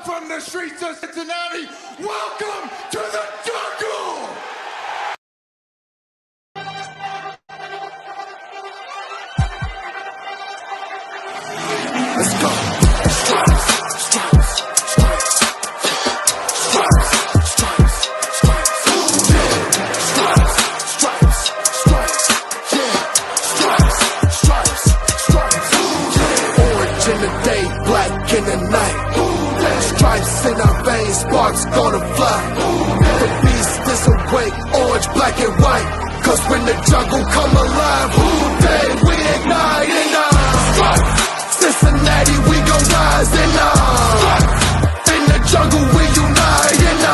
From the streets of Cincinnati, welcome to the jungle! Let's go. Stripes, stripes, stripes, stripes, stripes, stripes, yeah. Stripes, stripes, stripes, yeah. Stripes, stripes, stripes, yeah. Orange in the day, black in the night. Stripes in our veins, sparks gonna fly. The beast is awake, orange, black and white. Cause when the jungle come alive, who day we ignite and Cincinnati, we gon' rise and in the jungle we unite and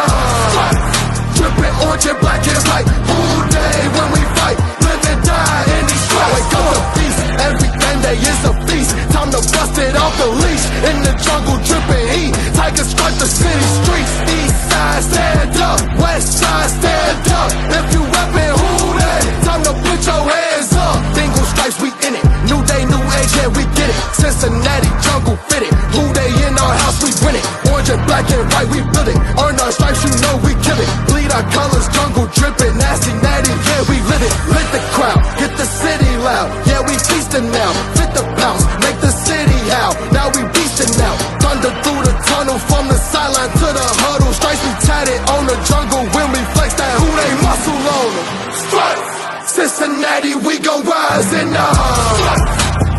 dripping orange and black and white. Who day when we fight, live and die in these stripes. Wake up the beast, every day is a feast. Time to bust it off the leash. In the jungle dripping heat, tigers strike the city streets. East side stand up, west side stand up. If you rapping who day, time to put your hands up. Bengals stripes, we in it. New day, new age, yeah, we get it. Cincinnati jungle fitted. Who they in our house, we win it. Orange and black and white, we build it. Earn our stripes, you know we kill it. Bleed our colors, jungle dripping. Nasty, natty, yeah, we live it. Lit the crowd, get the city loud. Yeah, we feasting now. Fit the pounds, make the city howl. Now we beasting now. Thunder through the tunnel, from the sideline to the huddle. Stripes we tatted on the jungle when we flex that who they muscle on them. Stripes, Cincinnati, we gon' rise and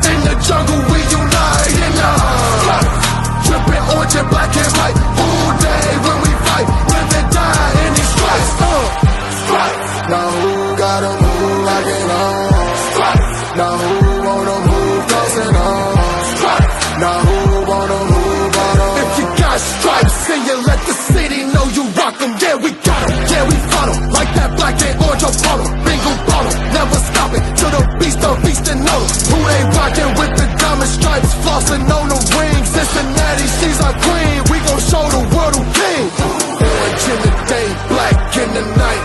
in the jungle we unite and dripping orange and black and white. All day when we fight, live and die in these stripes. Stripes. Now who gotta move like it on? Stripes. Now who wanna move close and on? Stripes. Now who wanna move on? If you got stripes and you let the city know you rock them, yeah we got them, yeah we fought them. Like that black and orange Apollo, bingo bottle, never stop it till the beast and know who they rockin' with the diamond stripes, flossing on the ring. Cincinnati, she's our queen, we gon' show the world who king. Orange in the day, black in the night.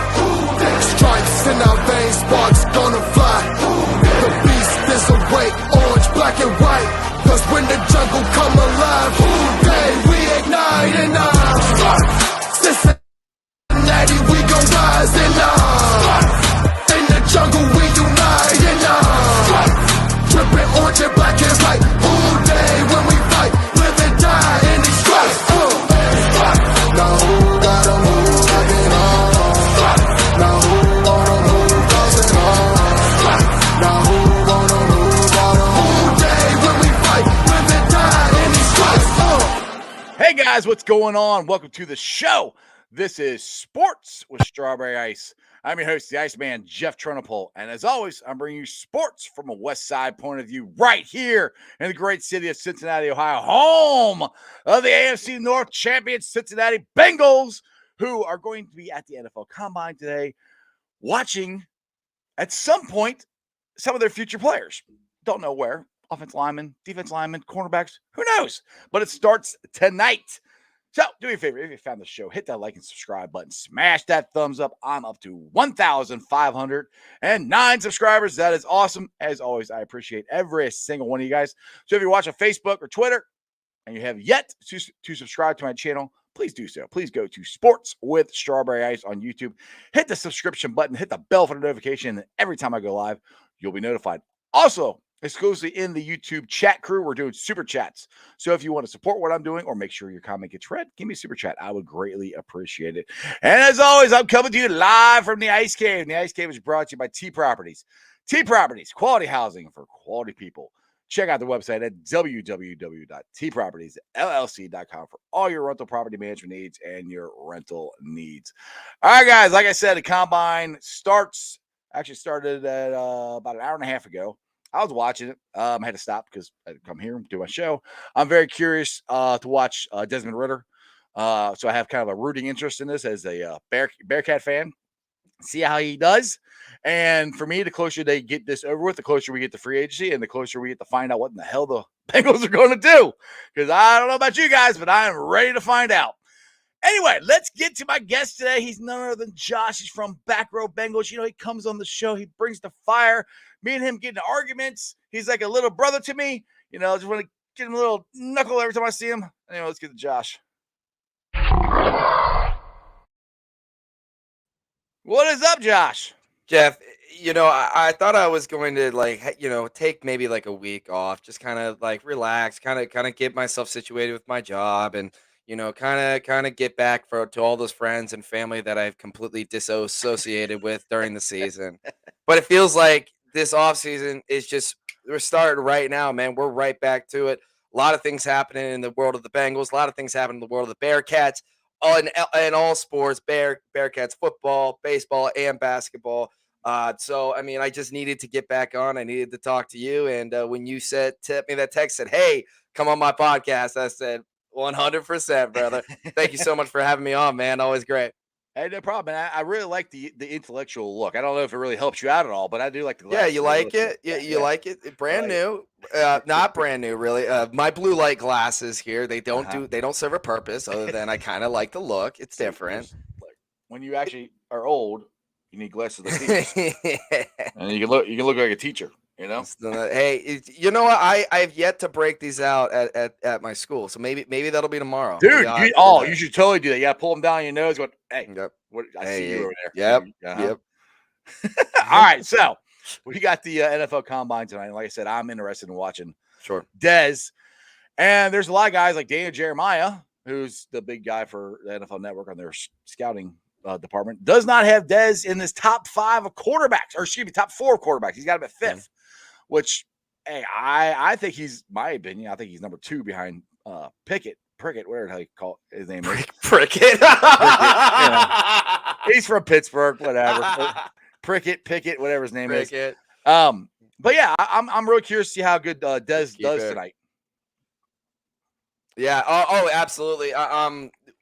Stripes in our veins, sparks gonna fly. The beast is awake, orange, black and white. Cause when the jungle come alive, who day we ignite and Cincinnati, we gon' rise and in the jungle we unite and dripping orange and black and white. All day when we fight, live and die in these stripes. Now who gotta move like it on? Now who wanna move close and on? Now who wanna move on? All day when we fight, live and die in these stripes. Hey guys, what's going on? Welcome to the show. This is Sports with Strawberry Ice. I'm your host, the Iceman, Jeff Trunapole. And as always, I'm bringing you sports from a West Side point of view right here in the great city of Cincinnati, Ohio, home of the AFC North champions Cincinnati Bengals, who are going to be at the NFL Combine today, watching at some point some of their future players. Don't know where. Offensive linemen, defense linemen, cornerbacks, who knows? But it starts tonight. So do me a favor, if you found the show, hit that like and subscribe button. Smash that thumbs up. I'm up to 1,509 subscribers. That is awesome. As always, I appreciate every single one of you guys. So if you're watching Facebook or Twitter and you have yet to subscribe to my channel, please do so. Please go to Sports with Strawberry Ice on YouTube. Hit the subscription button. Hit the bell for the notification. And every time I go live, you'll be notified. Also, exclusively in the YouTube chat crew, we're doing super chats. So if you want to support what I'm doing or make sure your comment gets read, give me a super chat. I would greatly appreciate it. And as always, I'm coming to you live from the Ice Cave. And the Ice Cave is brought to you by T Properties. T Properties, quality housing for quality people. Check out the website at www.tpropertiesllc.com for all your rental property management needs and your rental needs. All right, guys, like I said, the Combine started at about an hour and a half ago. I was watching it. I had to stop because I had to come here and do my show. I'm very curious to watch Desmond Ridder. So I have kind of a rooting interest in this as a Bearcat fan. See how he does. And for me, the closer they get this over with, the closer we get to free agency and the closer we get to find out what in the hell the Bengals are going to do. Because I don't know about you guys, but I am ready to find out. Anyway, let's get to my guest today. He's none other than Josh. He's from Back Row Bengals. You know, he comes on the show. He brings the fire. Me and him get into arguments. He's like a little brother to me. You know, I just want to give him a little knuckle every time I see him. Anyway, let's get to Josh. What is up, Josh? Jeff, I thought I was going to take maybe like a week off, just kind of like relax, kind of get myself situated with my job and kind of get back to all those friends and family that I've completely disassociated with during the season. But it feels like this off season is just we're starting right now, man. We're right back to it. A lot of things happening in the world of the Bengals, a lot of things happening in the world of the Bearcats. In all sports, Bearcats football, baseball, and basketball. So I mean, I just needed to get back on. I needed to talk to you, and when you tipped me that text, said, "Hey, come on my podcast," I said, "100%, brother. Thank you so much for having me on, man. Always great." Hey, no problem. And I really like the intellectual look. I don't know if it really helps you out at all, but I do like the Yeah, glasses. you They like look good. it? Yeah, you Yeah. like it? Brand like it. new. Not brand new, really. My blue light glasses here, they don't Uh-huh. they don't serve a purpose other than I kind of like the look. It's See, different. like when you actually are old, you need glasses like these, and you can look like a teacher. You know. Hey, you know what? I've yet to break these out at my school, so maybe that'll be tomorrow. Maybe Dude, I'll have to do that. you should totally do that. You gotta pull them down your nose. Going, hey, Yep. what? I see Hey, you hey. over there. Yep. Uh-huh. Yep. All right, so we got the NFL Combine tonight. Like I said, I'm interested in watching Sure. Dez, and there's a lot of guys like Daniel Jeremiah, who's the big guy for the NFL Network on their scouting department, does not have Dez in this top 5 of quarterbacks, or excuse me, top 4 of quarterbacks. He's got him at 5th, which, hey, I think he's, my opinion, I think he's number 2 behind Prickett, whatever the hell you call his name is. Prickett. He's from Pittsburgh, whatever. Pickett, whatever his name is. But yeah, I'm really curious to see how good Dez does tonight. Yeah. Oh, absolutely.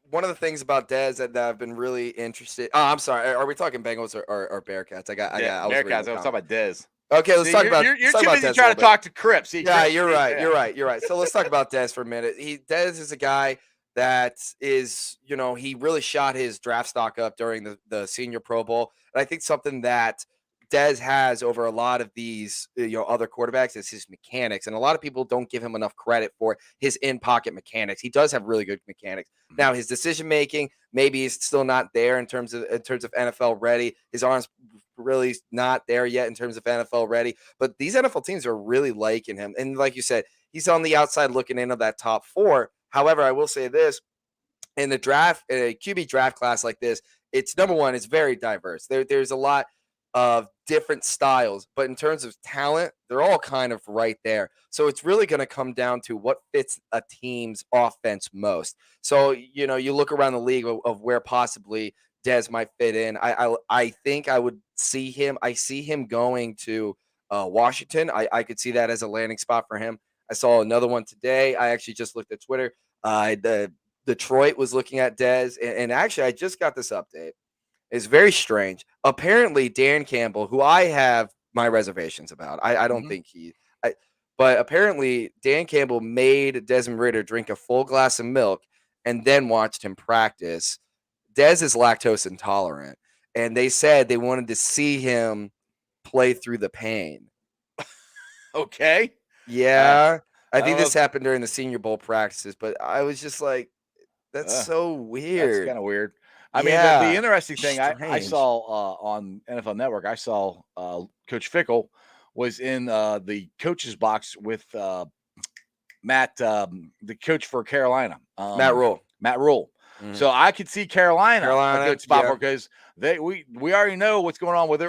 One of the things about Dez that I've been really interested. Oh, I'm sorry. Are we talking Bengals or Bearcats? I was Bearcats. I was talking about Dez. Okay, let's talk about. You're too busy trying to talk to Crip. See, yeah, you're right. You're right. So let's talk about Dez for a minute. Dez is a guy that is, he really shot his draft stock up during the Senior Pro Bowl, and I think something that Dez has over a lot of these, other quarterbacks is his mechanics, and a lot of people don't give him enough credit for his in-pocket mechanics. He does have really good mechanics. Mm-hmm. Now, his decision making maybe is still not there in terms of NFL ready. His arms really not there yet in terms of NFL ready, but these NFL teams are really liking him. And like you said, he's on the outside looking in of that top 4. However, I will say this: in the draft, in a QB draft class like this, it's number one, it's very diverse. There's a lot of different styles, but in terms of talent, they're all kind of right there. So it's really going to come down to what fits a team's offense most. So, you look around the league of where possibly Dez might fit in. I think I would see him. I see him going to Washington. I could see that as a landing spot for him. I saw another one today. I actually just looked at Twitter. The Detroit was looking at Dez, and actually I just got this update. It's very strange. Apparently, Dan Campbell, who I have my reservations about, I don't think but apparently Dan Campbell made Desmond Ridder drink a full glass of milk and then watched him practice. Dez is lactose intolerant, and they said they wanted to see him play through the pain. Okay. Yeah. I think this happened during the Senior Bowl practices, but I was just like, that's so weird. That's kind of weird. I mean, the interesting thing I saw on NFL Network, I saw Coach Fickle was in the coach's box with Matt, the coach for Carolina, Matt Rule. Mm-hmm. So I could see Carolina a good spot for, because we already know what's going on with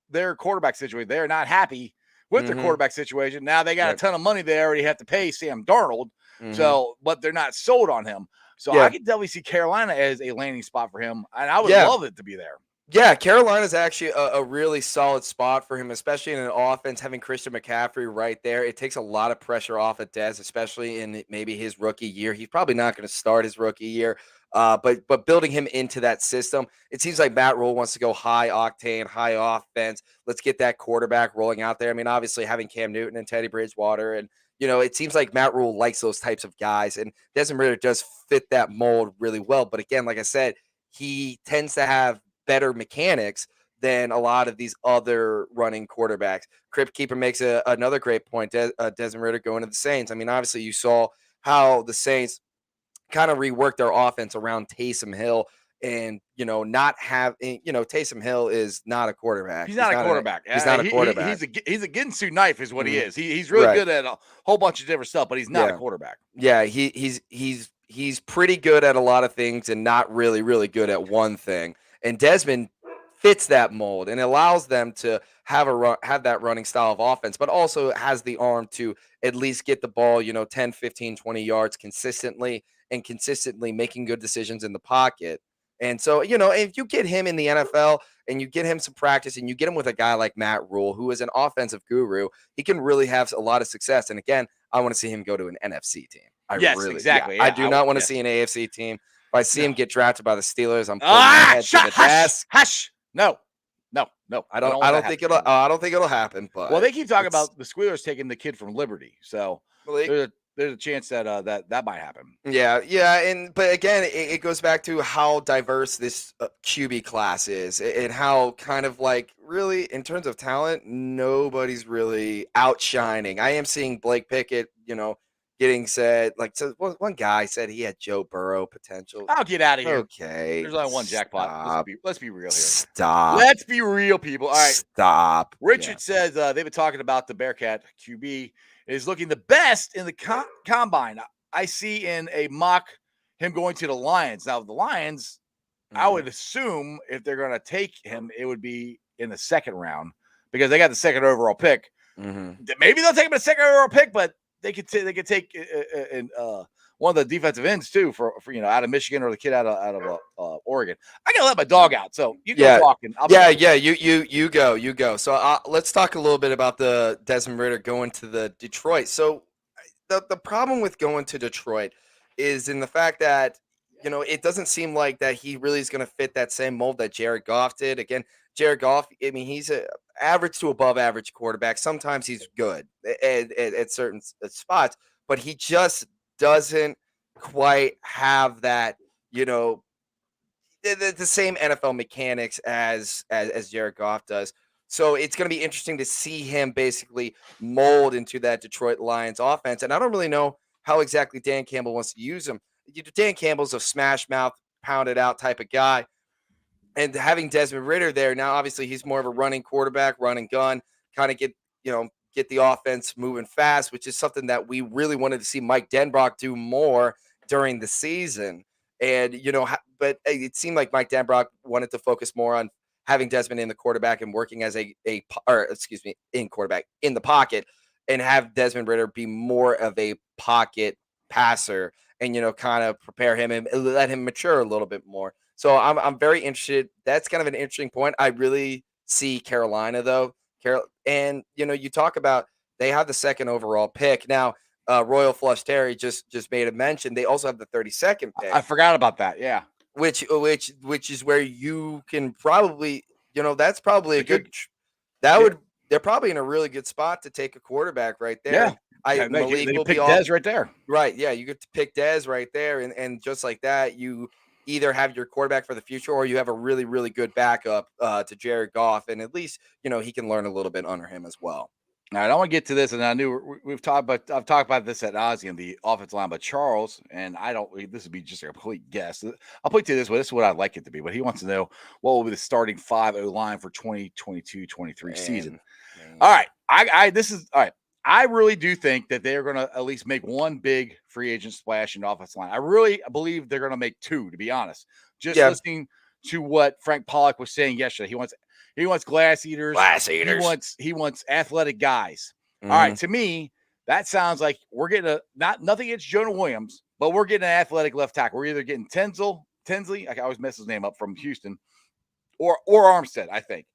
their quarterback situation. They're not happy with their quarterback situation. Now they got a ton of money they already have to pay Sam Darnold. So, but they're not sold on him. So I could definitely see Carolina as a landing spot for him, and I would love it to be there. Yeah, Carolina is actually a really solid spot for him, especially in an offense, having Christian McCaffrey right there. It takes a lot of pressure off of Dez, especially in maybe his rookie year. He's probably not going to start his rookie year, but building him into that system, it seems like Matt Rule wants to go high octane, high offense. Let's get that quarterback rolling out there. I mean, obviously having Cam Newton and Teddy Bridgewater, and it seems like Matt Rule likes those types of guys, and Desmond Ridder does fit that mold really well. But again, like I said, he tends to have better mechanics than a lot of these other running quarterbacks. Crypt Keeper makes another great point. Desmond Ridder going to the Saints. I mean, obviously you saw how the Saints kind of rework their offense around Taysom Hill and, not have, Taysom Hill is not a quarterback. He's not a quarterback. He's not a quarterback. He's a Ginsu knife is what he is. He's really Right. good at a whole bunch of different stuff, but he's not a quarterback. Yeah, he's pretty good at a lot of things and not really, really good at one thing. And Desmond fits that mold and allows them to have that running style of offense, but also has the arm to at least get the ball, 10, 15, 20 yards consistently and consistently making good decisions in the pocket. And so, if you get him in the NFL and you get him some practice and you get him with a guy like Matt Rule, who is an offensive guru, he can really have a lot of success. And again, I want to see him go to an NFC team. Exactly. Yeah, I do not want to see an AFC team. If I see him get drafted by the Steelers, I'm putting my head to the desk. Hush. No. I don't think it'll happen. But they keep talking about the Squealers taking the kid from Liberty, so there's a chance that that might happen. Yeah, but again, it goes back to how diverse this QB class is, and how kind of like really in terms of talent, nobody's really outshining. I am seeing Blake Pickett, getting said, like, so one guy said he had Joe Burrow potential. I'll get out of here. Okay. There's only one jackpot. Let's be real here. Stop. Let's be real, people. All right. Stop. Richard says they've been talking about the Bearcat QB is looking the best in the combine. I see in a mock him going to the Lions. Now, the Lions, I would assume if they're going to take him, it would be in the second round because they got the second overall pick. Maybe they'll take him a second overall pick, but they could take one of the defensive ends too for out of Michigan or the kid out of Oregon. I gotta let my dog out, so you go talking. You go. So let's talk a little bit about the Desmond Ridder going to the Detroit. So the problem with going to Detroit is in the fact that it doesn't seem like that he really is going to fit that same mold that Jared Goff did. Again, Jared Goff, I mean, he's a average to above average quarterback. Sometimes he's good at certain spots, but he just doesn't quite have that, the same NFL mechanics as Jared Goff does. So it's going to be interesting to see him basically mold into that Detroit Lions offense. And I don't really know how exactly Dan Campbell wants to use him. Dan Campbell's a smash mouth, pounded out type of guy. And having Desmond Ridder there, now obviously he's more of a running quarterback, run and gun, kind of get the offense moving fast, which is something that we really wanted to see Mike Denbrock do more during the season. And, but it seemed like Mike Denbrock wanted to focus more on having Desmond in the quarterback and working as in quarterback in the pocket, and have Desmond Ridder be more of a pocket passer and, kind of prepare him and let him mature a little bit more. So I'm very interested. That's kind of an interesting point. I really see Carolina though. And you talk about they have the second overall pick. Now, Royal Flush Terry just made a mention. They also have the 32nd pick. I forgot about that. Yeah. Which is where you can probably, that's probably they're probably in a really good spot to take a quarterback right there. Yeah. They pick Dez right there. Right. Yeah. You get to pick Dez right there. And just like that, you either have your quarterback for the future or you have a really, really good backup to Jared Goff. And at least, he can learn a little bit under him as well. All right, I want to get to this, and I knew I've talked about this at nauseam, the offensive line, but Charles, and this would be just a complete guess. I'll put it this way, this is what I'd like it to be, but he wants to know what will be the starting 5-0 line for 2022-23 season. All right, I really do think that they're going to at least make one big free agent splash in the offensive line. I really believe they're going to make two, to be honest. Listening to what Frank Pollock was saying yesterday, he wants glass eaters. He wants athletic guys. All right, to me, that sounds like we're getting nothing against Jonah Williams, but we're getting an athletic left tackle. We're either getting Tinsley, I always mess his name up, from Houston, or Armstead, I think.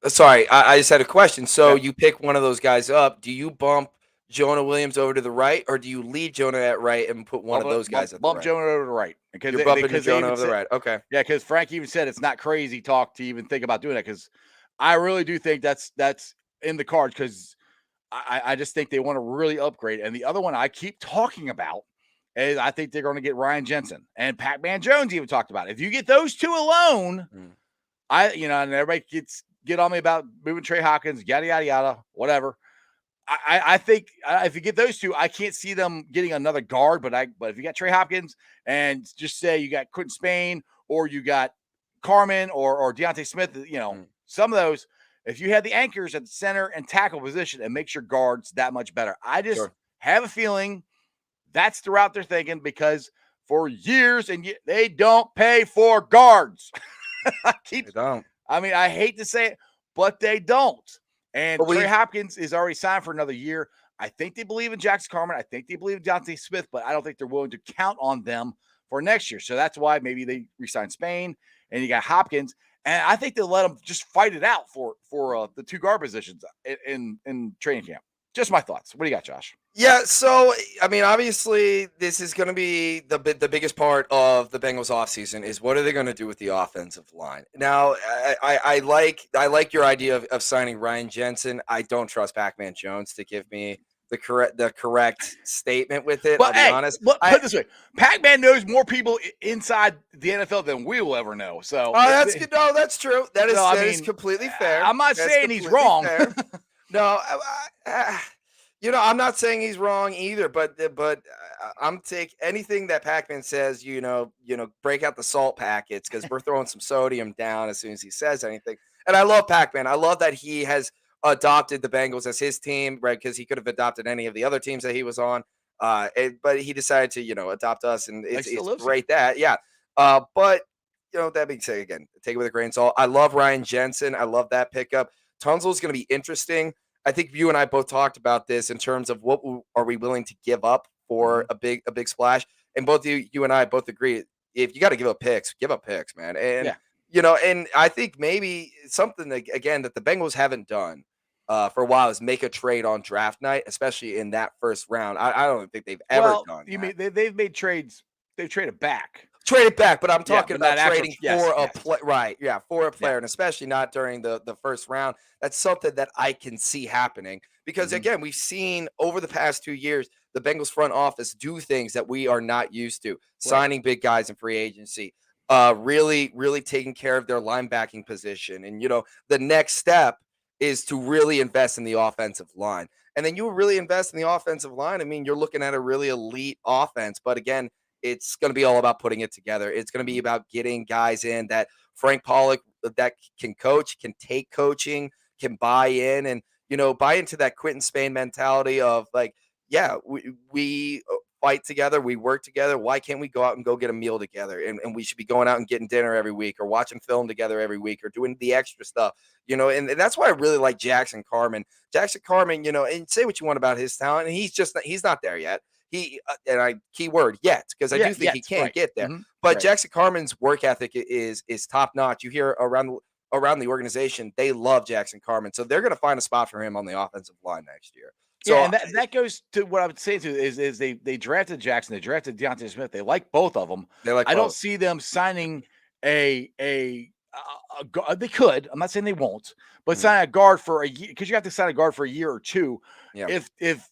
Sorry, I just had a question. So you pick one of those guys up. Do you bump Jonah Williams over to the right, or do you lead Jonah at right and put one of those guys at the right? Bump Jonah over to the right. You're bumping Jonah over to the right. Okay. Yeah, because Frank even said it's not crazy talk to even think about doing that, because I really do think that's in the cards, because I just think they want to really upgrade. And the other one I keep talking about is I think they're going to get Ryan Jensen, and Pac-Man Jones even talked about it. If you get those two alone, and everybody get on me about moving Trey Hawkins, yada, yada, yada, whatever. I think if you get those two, I can't see them getting another guard. But if you got Trey Hopkins and just say you got Quentin Spain or you got Carmen or Deontay Smith, some of those. If you had the anchors at the center and tackle position, it makes your guards that much better. I just have a feeling that's throughout their thinking because for years they don't pay for guards. They don't. I mean, I hate to say it, but they don't. And But Trey Hopkins is already signed for another year. I think they believe in Jackson Carmen. I think they believe in Deontay Smith, but I don't think they're willing to count on them for next year. So that's why maybe they resign Spain and you got Hopkins. And I think they'll let them just fight it out for the two guard positions in training camp. Just my thoughts. What do you got, Josh? Yeah, so I mean, obviously, this is going to be the biggest part of the Bengals offseason is what are they going to do with the offensive line? Now, I like your idea of signing Ryan Jensen. I don't trust Pac-Man Jones to give me the correct statement with it. But I'll be honest. Put it this way: Pac-Man knows more people inside the NFL than we will ever know. So, that's good. No, that's true. That is completely fair. I'm not saying he's wrong. No, I'm not saying he's wrong either, but I'm take anything that Pac-Man says, break out the salt packets because we're throwing some sodium down as soon as he says anything. And I love Pac-Man. I love that he has adopted the Bengals as his team, right? Because he could have adopted any of the other teams that he was on, but he decided to, adopt us, and it's great that, yeah. But that being said, again, take it with a grain of salt. I love Ryan Jensen. I love that pickup. Tunsil is going to be interesting. I think you and I both talked about this in terms of what are we willing to give up for a big splash, and both you and I both agree if you got to give up picks, man. And and I think maybe something again that the Bengals haven't done for a while is make a trade on draft night, especially in that first round. I don't think they've ever done. You mean they've made trades? They've traded back. Traded back, but I'm talking about trading for a player, right? Yeah, for a player, and especially not during the first round. That's something that I can see happening because again, we've seen over the past 2 years the Bengals front office do things that we are not used to, signing big guys in free agency, really taking care of their linebacking position, and the next step is to really invest in the offensive line, and then you really invest in the offensive line. I mean, you're looking at a really elite offense, but again, it's going to be all about putting it together. It's going to be about getting guys in that Frank Pollock that can coach, can take coaching, can buy in, and buy into that Quentin Spain mentality of like, yeah, we fight together, we work together. Why can't we go out and go get a meal together? And we should be going out and getting dinner every week, or watching film together every week, or doing the extra stuff. And that's why I really like Jackson Carmen. Jackson Carmen, and say what you want about his talent, and he's not there yet. He keyword yet, because I do think he can get there. But Jackson Carmen's work ethic is top notch. You hear around the organization, they love Jackson Carmen, so they're going to find a spot for him on the offensive line next year. So and that goes to what I would say too is they drafted Jackson, they drafted Deontay Smith. They like both of them. I don't see them signing a they could. I'm not saying they won't, but sign a guard for a year, because you have to sign a guard for a year or two. Yeah.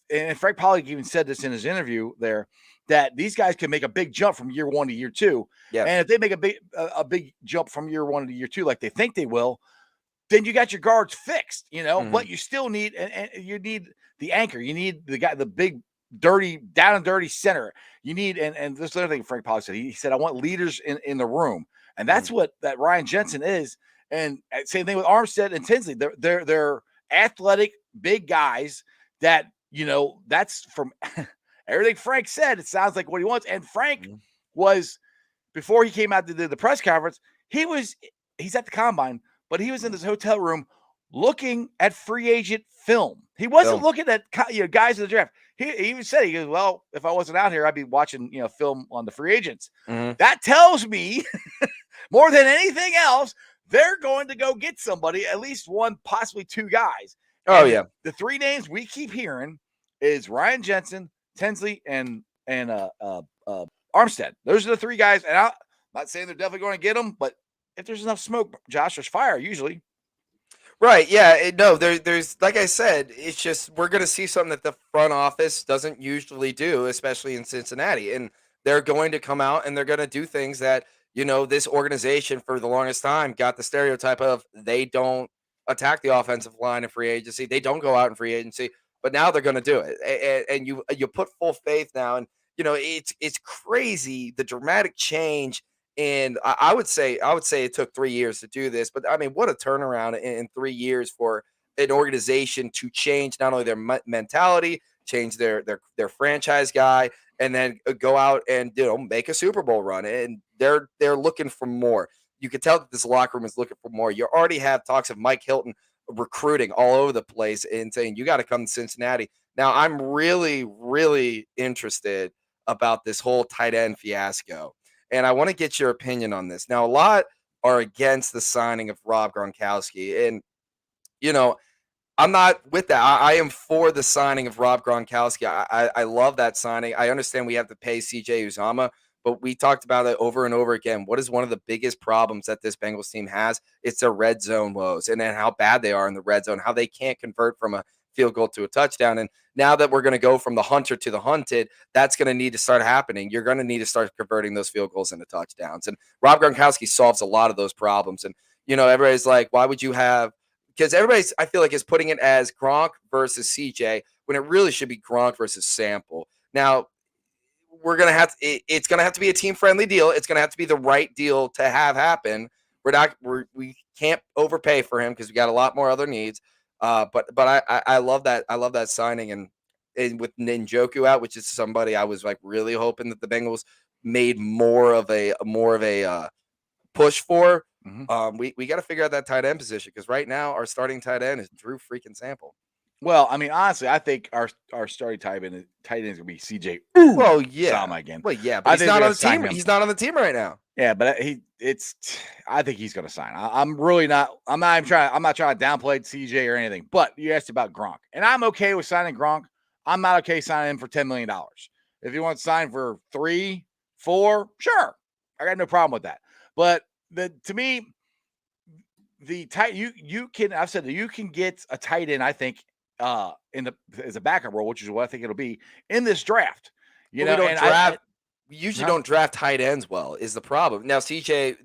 And Frank Pollock even said this in his interview there, that these guys can make a big jump from year 1 to year 2. Yeah. And if they make a big jump from year 1 to year 2, like they think they will, then you got your guards fixed, but you still need, and you need the anchor. You need the guy, the big, dirty, down and dirty center. You need, and this is another thing Frank Pollock said. He said, I want leaders in the room. And that's what that Ryan Jensen is. And same thing with Armstead and Tinsley. They're athletic, big guys that, that's from everything Frank said. It sounds like what he wants. And Frank was, before he came out to the press conference, he's at the combine, but he was in this hotel room looking at free agent film. He wasn't looking at guys in the draft. He even said, he goes, well, if I wasn't out here, I'd be watching film on the free agents. That tells me more than anything else, they're going to go get somebody, at least one, possibly two guys. Oh, yeah. The three names we keep hearing is Ryan Jensen, Tinsley, and Armstead. Those are the three guys. And I'm not saying they're definitely going to get them, but if there's enough smoke, Josh, there's fire usually. Right. Yeah. There's like I said, it's just we're going to see something that the front office doesn't usually do, especially in Cincinnati. And they're going to come out and they're going to do things that, this organization for the longest time got the stereotype of they don't attack the offensive line in free agency. They don't go out in free agency. but now they're going to do it, and you put full faith now, and it's crazy the dramatic change. And I would say it took 3 years to do this, but I mean, what a turnaround in 3 years for an organization to change not only their mentality, change their franchise guy, and then go out and make a Super Bowl run. And they're looking for more. You can tell that this locker room is looking for more. You already have talks of Mike Hilton recruiting all over the place and saying you got to come to Cincinnati. Now I'm really, really interested about this whole tight end fiasco, and I want to get your opinion on this. Now, a lot are against the signing of Rob Gronkowski, and I'm not with that. I am for the signing of Rob Gronkowski. I love that signing. I understand we have to pay CJ Uzama, but we talked about it over and over again. What is one of the biggest problems that this Bengals team has? It's their red zone woes, and then how bad they are in the red zone, how they can't convert from a field goal to a touchdown. And now that we're going to go from the hunter to the hunted, that's going to need to start happening. You're going to need to start converting those field goals into touchdowns. And Rob Gronkowski solves a lot of those problems. And, everybody's like, why would you have – because everybody's, I feel like, is putting it as Gronk versus CJ when it really should be Gronk versus Sample. Now, we're going to have to, it's going to have to be a team friendly deal. It's going to have to be the right deal to have happen. We can't overpay for him because we got a lot more other needs. But I love that. I love that signing. And with Njoku out, which is somebody I was like really hoping that the Bengals made more of a push for. Mm-hmm. We got to figure out that tight end position because right now our starting tight end is Drew freaking Sample. Well, I mean, honestly, I think our starting tight end is going to be CJ. Well, yeah, Sama again. Well, yeah, but he's not on the team. He's not on the team right now. Yeah, but I think he's going to sign. I'm really not. I'm not trying to downplay CJ or anything. But you asked about Gronk, and I'm okay with signing Gronk. I'm not okay signing him for $10 million. If you want to sign for 3, 4, sure, I got no problem with that. But to me, the tight you can. I've said that you can get a tight end. I think as a backup role, which is what I think it'll be in this draft. We usually don't draft tight ends well is the problem. Now CJ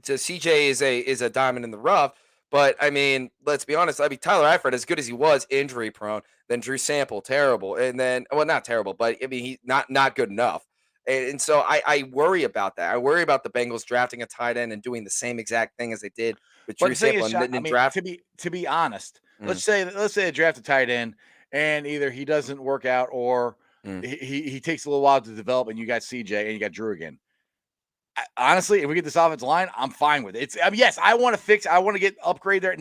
is a diamond in the rough, but I mean, let's be honest. I mean, Tyler Eifert, as good as he was, injury prone. Then Drew Sample, terrible, and then not terrible, but I mean, he's not good enough. And so I worry about that. I worry about the Bengals drafting a tight end and doing the same exact thing as they did with Drew Sample and then draft. To be honest, let's say they draft a tight end and either he doesn't work out or he takes a little while to develop, and you got CJ and you got Drew again. Honestly, if we get this offensive line, I'm fine with it. Yes, I want to get upgrade there.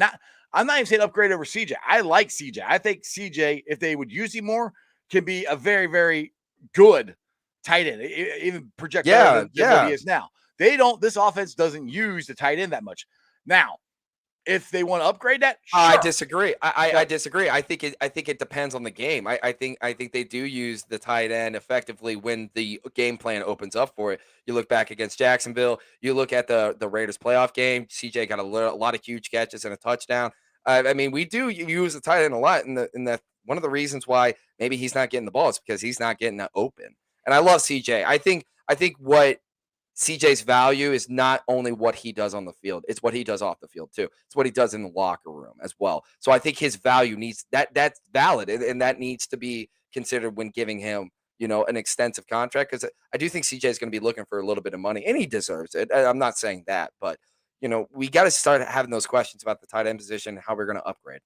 I'm not even saying upgrade over CJ. I like CJ. I think CJ, if they would use him more, can be a very, very good tight end, even project better than what he is now. This offense doesn't use the tight end that much. Now, if they want to upgrade that, sure. I disagree. I disagree. I think it depends on the game. I think they do use the tight end effectively when the game plan opens up for it. You look back against Jacksonville. You look at the Raiders playoff game. CJ got a lot of huge catches and a touchdown. I mean, we do use the tight end a lot, and that one of the reasons why maybe he's not getting the ball is because he's not getting that open. And I love CJ. I think what CJ's value is not only what he does on the field, it's what he does off the field too. It's what he does in the locker room as well. So I think his value that's valid, and that needs to be considered when giving him, an extensive contract, because I do think CJ is going to be looking for a little bit of money, and he deserves it. I'm not saying that, but we got to start having those questions about the tight end position, how we're going to upgrade.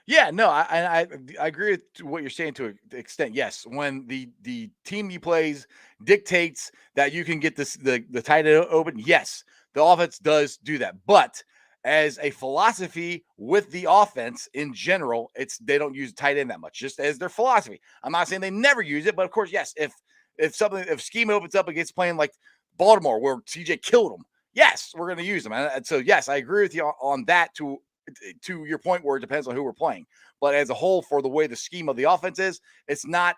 Yeah, no, I agree with what you're saying to an extent. Yes, when the team you plays dictates that you can get the tight end open, yes, the offense does do that. But as a philosophy with the offense in general, they don't use tight end that much, just as their philosophy. I'm not saying they never use it, but of course, yes, if scheme opens up against playing like Baltimore where CJ killed them, yes, we're going to use them. And so yes, I agree with you on that to your point where it depends on who we're playing. But as a whole, for the way the scheme of the offense is, it's not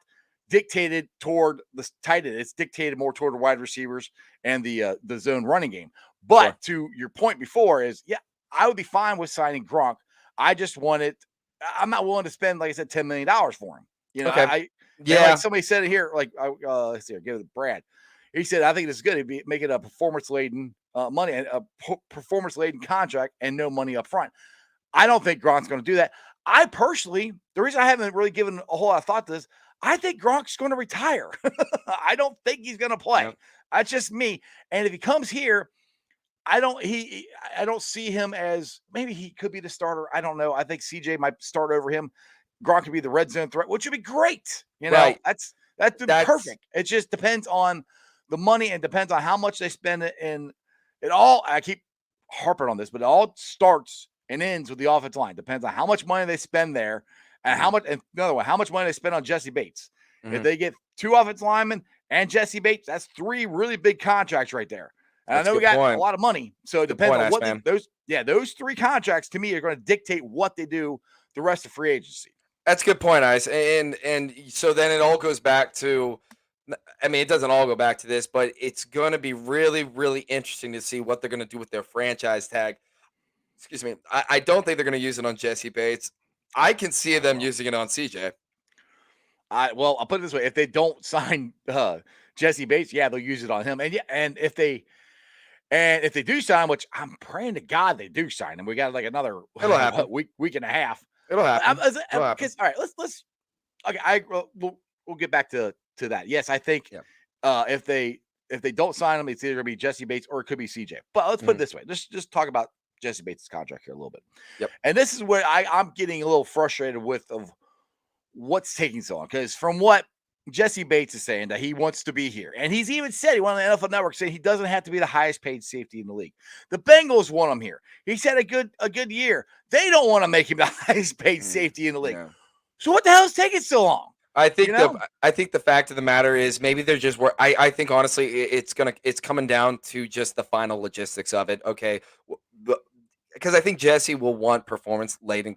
dictated toward the tight end. It's dictated more toward the wide receivers and the zone running game. But to your point before is, yeah, I would be fine with signing Gronk. I'm not willing to spend, like I said, $10 million for him. Okay. Like somebody said it here, like, let's see, I'll give it to Brad. He said, I think this is good. It'd be make it a performance-laden money and a performance-laden contract and no money up front. I don't think Gronk's going to do that. I personally, the reason I haven't really given a whole lot of thought to this, I think Gronk's going to retire. I don't think he's going to play. Yep. That's just me. And if he comes here, I don't see him as, maybe he could be the starter. I don't know. I think CJ might start over him. Gronk could be the red zone threat, which would be great. You know, Right. that's That's perfect. It just depends on the money and depends on how much they spend it. And it all, I keep harping on this, but it all starts and ends with the offensive line. Depends on how much money they spend there and how much, and another one, how much money they spend on Jesse Bates. If they get 2 offensive linemen and Jesse Bates, that's 3 really big contracts right there. And That's I a know we good got a point. lot of money, so it Good depends point, on what Iceman. those 3 contracts to me are going to dictate what they do the rest of free agency. That's a good point, Ice. And so then it all goes back to, I mean, it doesn't all go back to this, but it's going to be really, really interesting to see what they're going to do with their franchise tag. Excuse me. I don't think they're going to use it on Jesse Bates. I can see them using it on CJ. Well, I'll put it this way: if they don't sign Jesse Bates, yeah, they'll use it on him. And if they do sign, which I'm praying to God they do sign him, we got like another It'll happen. week and a half. It'll happen. It'll happen. Because all right, let's okay. We'll get back to that. Yes, I think if they don't sign him, it's either gonna be Jesse Bates or it could be CJ. But let's put it this way: just talk about Jesse Bates' contract here a little bit. Yep. And this is where I'm getting a little frustrated with of what's taking so long, because from what Jesse Bates is saying that he wants to be here, and he's even said he went on the NFL Network saying he doesn't have to be the highest paid safety in the league. The Bengals want him here. He's had a good year. They don't want to make him the highest paid safety in the league. Yeah. So what the hell is taking so long? I think I think the fact of the matter is maybe they're just I think honestly it's coming down to just the final logistics of it. Okay, because I think Jesse will want performance laden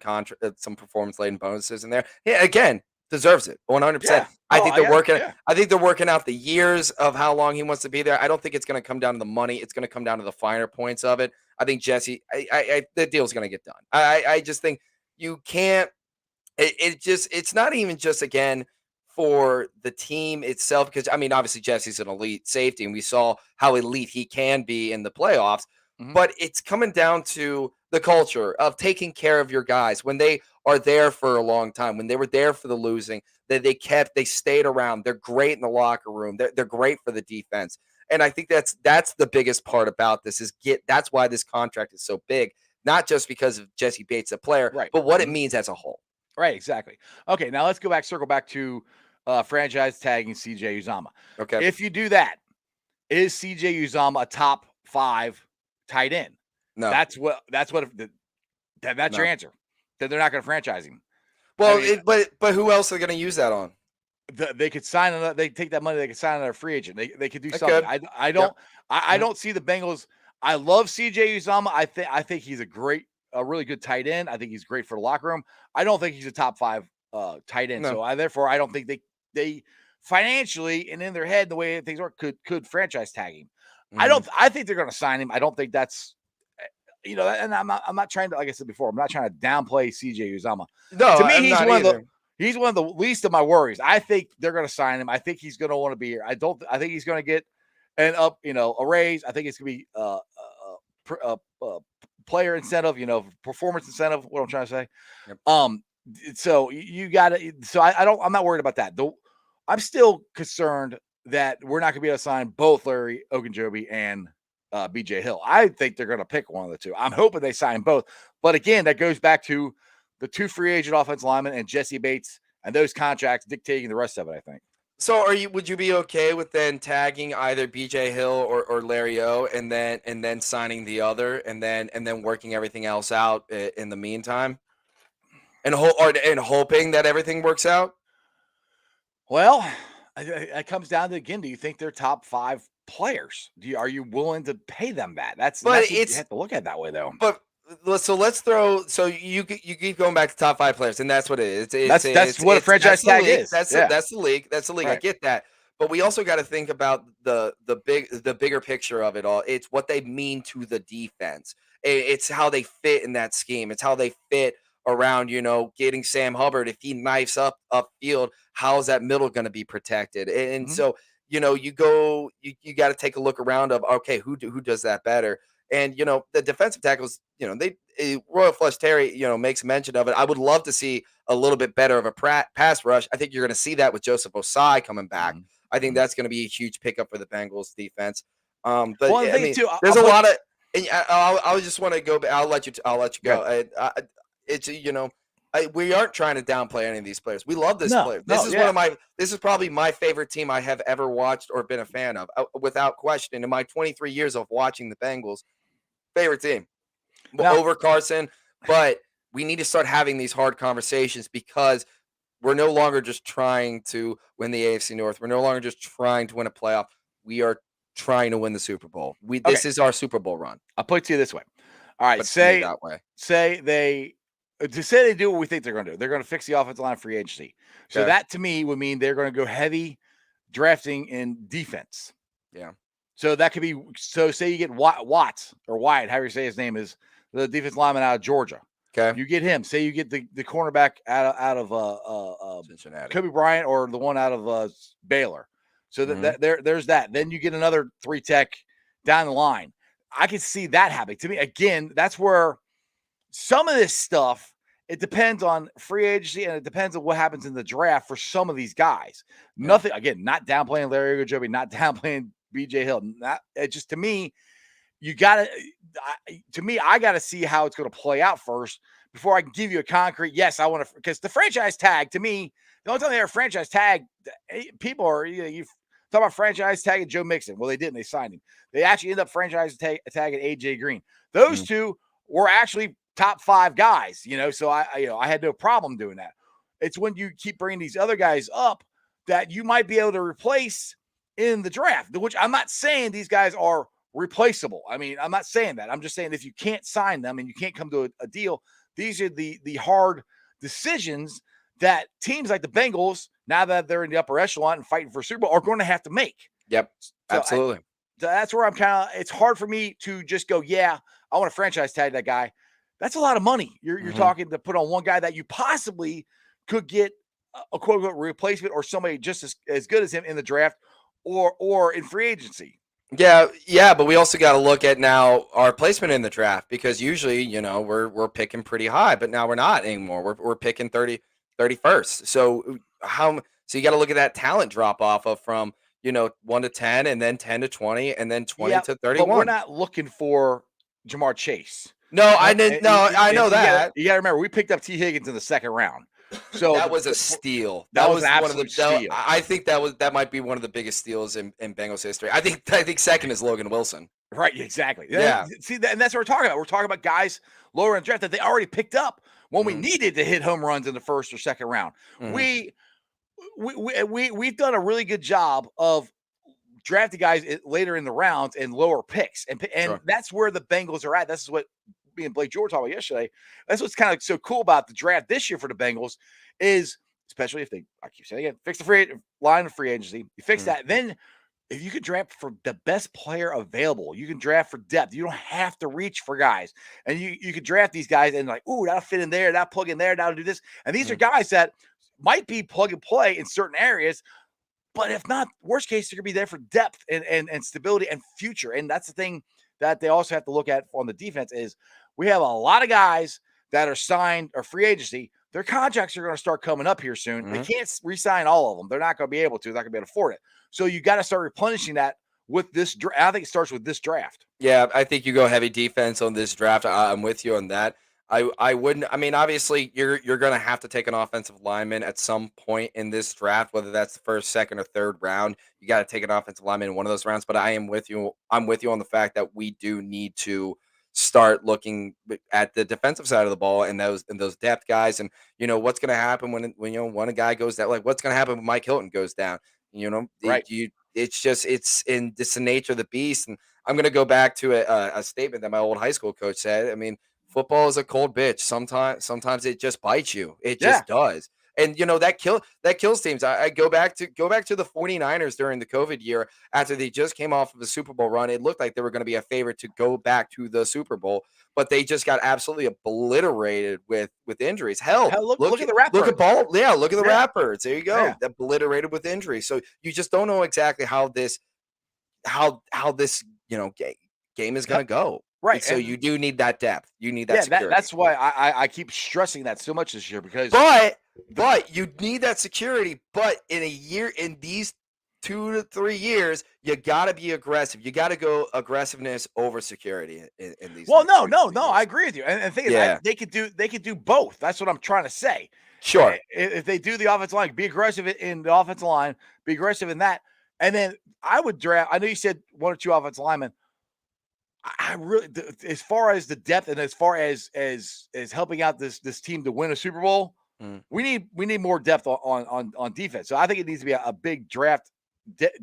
some performance laden bonuses in there. Yeah, again, deserves it 100%. Yeah. I think they're working. Yeah. I think they're working out the years of how long he wants to be there. I don't think it's going to come down to the money. It's going to come down to the finer points of it. I think Jesse, the deal's going to get done. I just think you can't. It's not even just again for the team itself, because I mean obviously Jesse's an elite safety and we saw how elite he can be in the playoffs, but it's coming down to the culture of taking care of your guys when they are there for a long time, when they were there for the losing, that they stayed around. They're great in the locker room. They're great for the defense. And I think that's the biggest part about this that's why this contract is so big, not just because of Jesse Bates, the player, Right. but what it means as a whole. Right, exactly. Okay, now let's circle back to franchise tagging CJ Uzomah. Okay. If you do that, is CJ Uzomah a top 5 tight end? No. That's your answer. That they're not going to franchise him. Well, but who else are they going to use that on? They could sign another. They take that money. They could sign another free agent. They could do something. I don't see the Bengals. I love CJ Uzomah. I think he's a really good tight end. I think he's great for the locker room. I don't think he's a top 5 tight end. No. So therefore I don't think they financially and in their head the way things work could franchise tag him. I think they're going to sign him. I don't think that's and I'm not trying to, like I said before, I'm not trying to downplay CJ Uzomah. No, to me, he's he's one of the least of my worries. I think they're going to sign him. I think he's going to want to be here. I think he's going to get a raise. I think it's going to be player incentive, performance incentive. What I'm trying to say. Yep. So you got to. So I'm not worried about that. Though I'm concerned that we're not going to be able to sign both Larry Ogunjobi and BJ Hill. I think they're going to pick one of the two. I'm hoping they sign both. But again, that goes back to the 2 free agent offensive linemen and Jesse Bates and those contracts dictating the rest of it, I think. So would you be okay with then tagging either BJ Hill or Larry O and then signing the other and then working everything else out in the meantime? And hoping that everything works out? Well, it comes down to, again, do you think they're top 5 players? Are you willing to pay them that? You have to look at it that way, though. But let's throw. So you keep going back to top 5 players, and that's what it is. That's what a franchise tag is. That's the league. That's the league. Right. I get that. But we also got to think about the bigger picture of it all. It's what they mean to the defense. It's how they fit in that scheme. It's how they fit around, getting Sam Hubbard. If he knifes upfield, how's that middle going to be protected? And so, you got to take a look around of, okay, who does that better? And, the defensive tackles, Royal Flush Terry, makes mention of it. I would love to see a little bit better of a pass rush. I think you're going to see that with Joseph Osai coming back. Mhm. I think that's going to be a huge pickup for the Bengals defense. But Well, the I thing mean, too, there's a lot of. And I just want to go. I'll let you. I'll let you go. It's we aren't trying to downplay any of these players. We love this player. This is one of my. This is probably my favorite team I have ever watched or been a fan of, without question. In my 23 years of watching the Bengals, favorite team over Carson. But we need to start having these hard conversations because we're no longer just trying to win the AFC North. We're no longer just trying to win a playoff. We are trying to win the Super Bowl. This is our Super Bowl run. I'll put it to you this way. All right, But say that way. they do what we think they're going to do. They're going to fix the offensive line free agency. So that to me would mean they're going to go heavy drafting in defense. Yeah. So that could be say you get Watts or Wyatt, however you say his name is, the defensive lineman out of Georgia. Okay. You get him. Say you get the cornerback out of Cincinnati. Kobe Bryant or the one out of Baylor. So there's that. Then you get another 3 tech down the line. I can see that happening. To me, again, that's where some of this stuff, it depends on free agency and it depends on what happens in the draft for some of these guys. Yeah. Nothing, again, not downplaying Larry Ogunjobi, not downplaying BJ Hill. It just, to me, I got to see how it's going to play out first before I can give you a concrete, yes, I want to, because the franchise tag, to me, the only time they ever franchise tag, people are, you talk about franchise tagging Joe Mixon. Well, they didn't. They signed him. They actually ended up franchise tagging AJ Green. Those two were actually top 5 guys, so I had no problem doing that. It's when you keep bringing these other guys up that you might be able to replace in the draft, which I'm not saying these guys are replaceable. I mean, I'm not saying that. I'm just saying if you can't sign them and you can't come to a deal, these are the hard decisions that teams like the Bengals, now that they're in the upper echelon and fighting for Super Bowl, are going to have to make. Yep, absolutely. That's where I'm it's hard for me to just go, yeah, I want to franchise tag that guy. That's a lot of money. You're talking to put on one guy that you possibly could get a quote-unquote replacement or somebody just as good as him in the draft or in free agency. Yeah, but we also got to look at now our placement in the draft because usually, we're picking pretty high, but now we're not anymore. We're picking 31st. So you got to look at that talent drop off from 1 to 10 and then 10 to 20 and then 20 to 31. But we're not looking for Jamar Chase. No, I didn't. No, I know that. You got to remember, we picked up T. Higgins in the second round. So that was a steal. That was an absolute steal. I think that might be one of the biggest steals in Bengals history. I think second is Logan Wilson. Right, exactly. Yeah. See, and that's what we're talking about. We're talking about guys lower in the draft that they already picked up when we needed to hit home runs in the first or second round. We've done a really good job of drafting guys later in the rounds and lower picks, and that's where the Bengals are at. This is what me and Blake George talked about yesterday. That's what's kind of so cool about the draft this year for the Bengals is, especially if they, I keep saying again, fix the free line of free agency. You fix that, then if you could draft for the best player available, you can draft for depth. You don't have to reach for guys, and you could draft these guys and like, ooh, that'll fit in there, that'll plug in there, that'll do this. And these are guys that might be plug and play in certain areas, but if not, worst case, they're gonna be there for depth and stability and future. And that's the thing that they also have to look at on the defense is we have a lot of guys that are signed or free agency. Their contracts are going to start coming up here soon. They can't re-sign all of them. They're not going to be able to. They're not going to be able to afford it. So you got to start replenishing that with this. I think it starts with this draft. Yeah, I think you go heavy defense on this draft. I'm with you on that. I wouldn't. I mean, obviously, you're going to have to take an offensive lineman at some point in this draft, whether that's the first, second, or third round. You got to take an offensive lineman in one of those rounds. But I am with you. I'm with you on the fact that we do need to start looking at the defensive side of the ball and those depth guys, and what's going to happen when a guy goes down. Like what's going to happen when Mike Hilton goes down? Right? It's the nature of the beast. And I'm going to go back to a statement that my old high school coach said. I mean, football is a cold bitch. Sometimes it just bites you. It just does. And that kills teams. I go back to the 49ers during the COVID year after they just came off of a Super Bowl run. It looked like they were going to be a favorite to go back to the Super Bowl, but they just got absolutely obliterated with injuries. Hell, look at the Ratbirds. Look at the Ratbirds. There you go. Yeah. Obliterated with injuries. So you just don't know exactly how this game is going to go. Right. And so you do need that depth. You need that Yeah, security. that's why I keep stressing that so much this year because But you need that security. But in these 2 to 3 years, you got to be aggressive. You got to go aggressiveness over security in these. well, next no, 2 to no, 3 no, years. I agree with you. And the thing is, Yeah. they could do both. That's what I'm trying to say. Sure. If they do the offensive line, be aggressive in the offensive line, be aggressive in that, and then I would draft. I know you said 1 or 2 offensive linemen. I really, as far as the depth and as far as helping out this team to win a Super Bowl, we need more depth on defense. So I think it needs to be a big draft,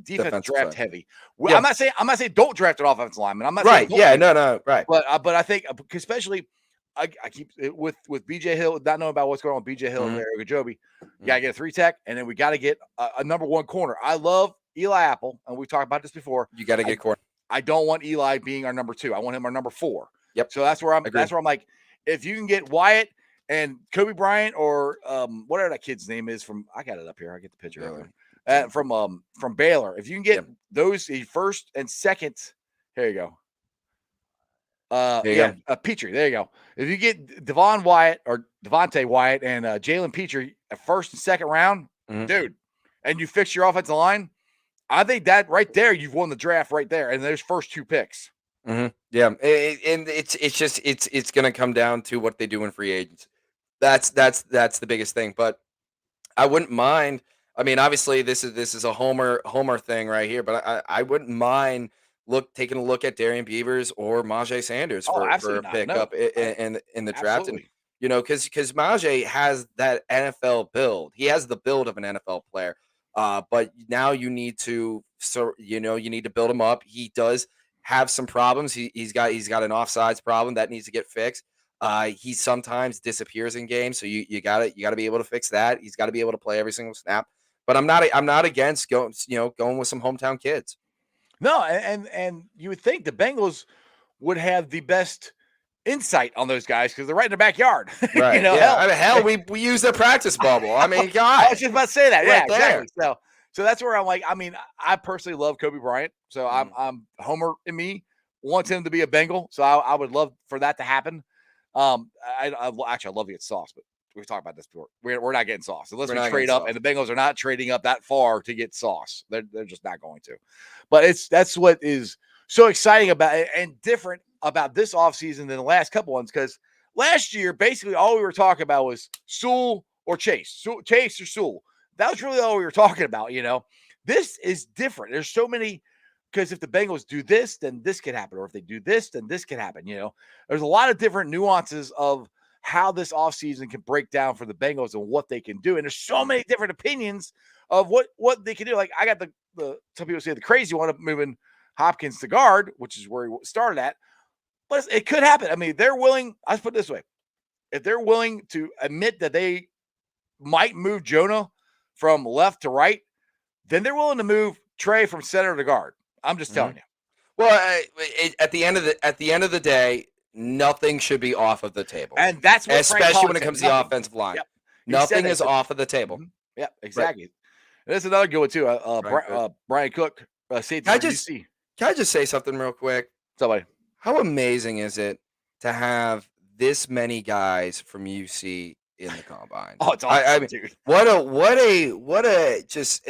defense draft heavy. Well, Yeah. I'm not saying don't draft an offensive lineman. I'm not Right. saying Yeah. No. Right. but I think especially I keep with BJ Hill not knowing about what's going on with BJ Hill and Larry Ogunjobi. You gotta get a 3 tech, and then we got to get a number 1 corner. I love Eli Apple, and we've talked about this before. You got to get corner. I don't want Eli being our number 2. I want him our number 4. Yep. So that's where I'm. Agreed. That's where I'm like, if you can get Wyatt and Kobe Bryant or whatever that kid's name is from. I got it up here. I get the picture up there. From Baylor. If you can get those first and second, here you go. Petrie. There you go. If you get Devontae Wyatt and Jalen Petrie at first and second round, dude, and you fix your offensive line. I think that right there, you've won the draft right there, and there's first 2 picks. Yeah, and it's going to come down to what they do in free agents. That's the biggest thing. But I wouldn't mind. I mean, obviously, this is a homer thing right here, but I wouldn't mind taking a look at Darian Beavers or Majay Sanders for a pickup in the draft, and because Majay has that NFL build. He has the build of an NFL player. But now you need to build him up. He does have some problems. He's got an offsides problem that needs to get fixed. He sometimes disappears in games, so you got to be able to fix that. He's got to be able to play every single snap. But I'm not against going with some hometown kids. No, and you would think the Bengals would have the best insight on those guys because they're right in the backyard. Right. Hell, we use their practice bubble. I mean, God. I was just about to say that. Right exactly. So that's where I'm like, I mean, I personally love Kobe Bryant. So I'm Homer in me wants him to be a Bengal. So I would love for that to happen. I actually love to get Sauce, but we've talked about this before. We're not getting Sauce unless we trade up, and the Bengals are not trading up that far to get Sauce. They're just not going to. But that's what is so exciting about it and different about this offseason than the last couple ones, because last year, basically all we were talking about was Sewell or Chase. Chase or Sewell. That was really all we were talking about, This is different. There's so many, because if the Bengals do this, then this could happen. Or if they do this, then this could happen, There's a lot of different nuances of how this offseason can break down for the Bengals and what they can do. And there's so many different opinions of what they can do. Like I got the some people say the crazy one of moving Hopkins to guard, which is where he started at. But it could happen. I mean, they're willing. Let's put it this way. If they're willing to admit that they might move Jonah from left to right, then they're willing to move Trey from center to guard. I'm just telling you. Well, at the end of the day, nothing should be off of the table, and that's what especially when it comes to the offensive line. Yep. Nothing is off of the table. Mm-hmm. Yeah, exactly. Right. There's another good one too. Brian Cook, safety. Can I just say something real quick? Somebody. How amazing is it to have this many guys from UC in the combine? Oh, it's awesome, dude. What a just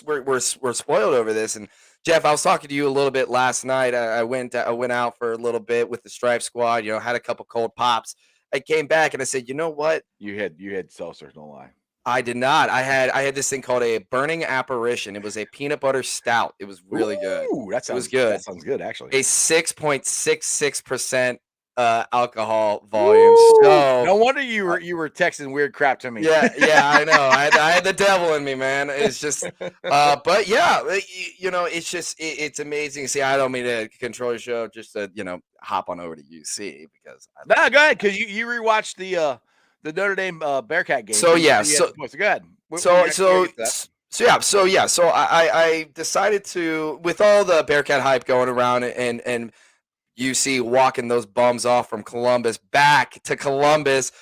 we're spoiled over this. And Jeff, I was talking to you a little bit last night. I went out for a little bit with the Stripe Squad. Had a couple cold pops. I came back and I said, you know what? You had seltzer, don't lie. I did not. I had this thing called a Burning Apparition. It was a peanut butter stout. It was really good. It was good. That sounds good, actually. A 6.66% alcohol volume. So no wonder you were texting weird crap to me. Yeah, I know. I had the devil in me, man. It's just, but yeah, it's just it's amazing. See, I don't mean to control your show, just to hop on over to UC because. Go ahead, because you rewatched the Notre Dame Bearcat game. So yeah, so good. So I decided to, with all the Bearcat hype going around and UC walking those bums off from Columbus back to Columbus.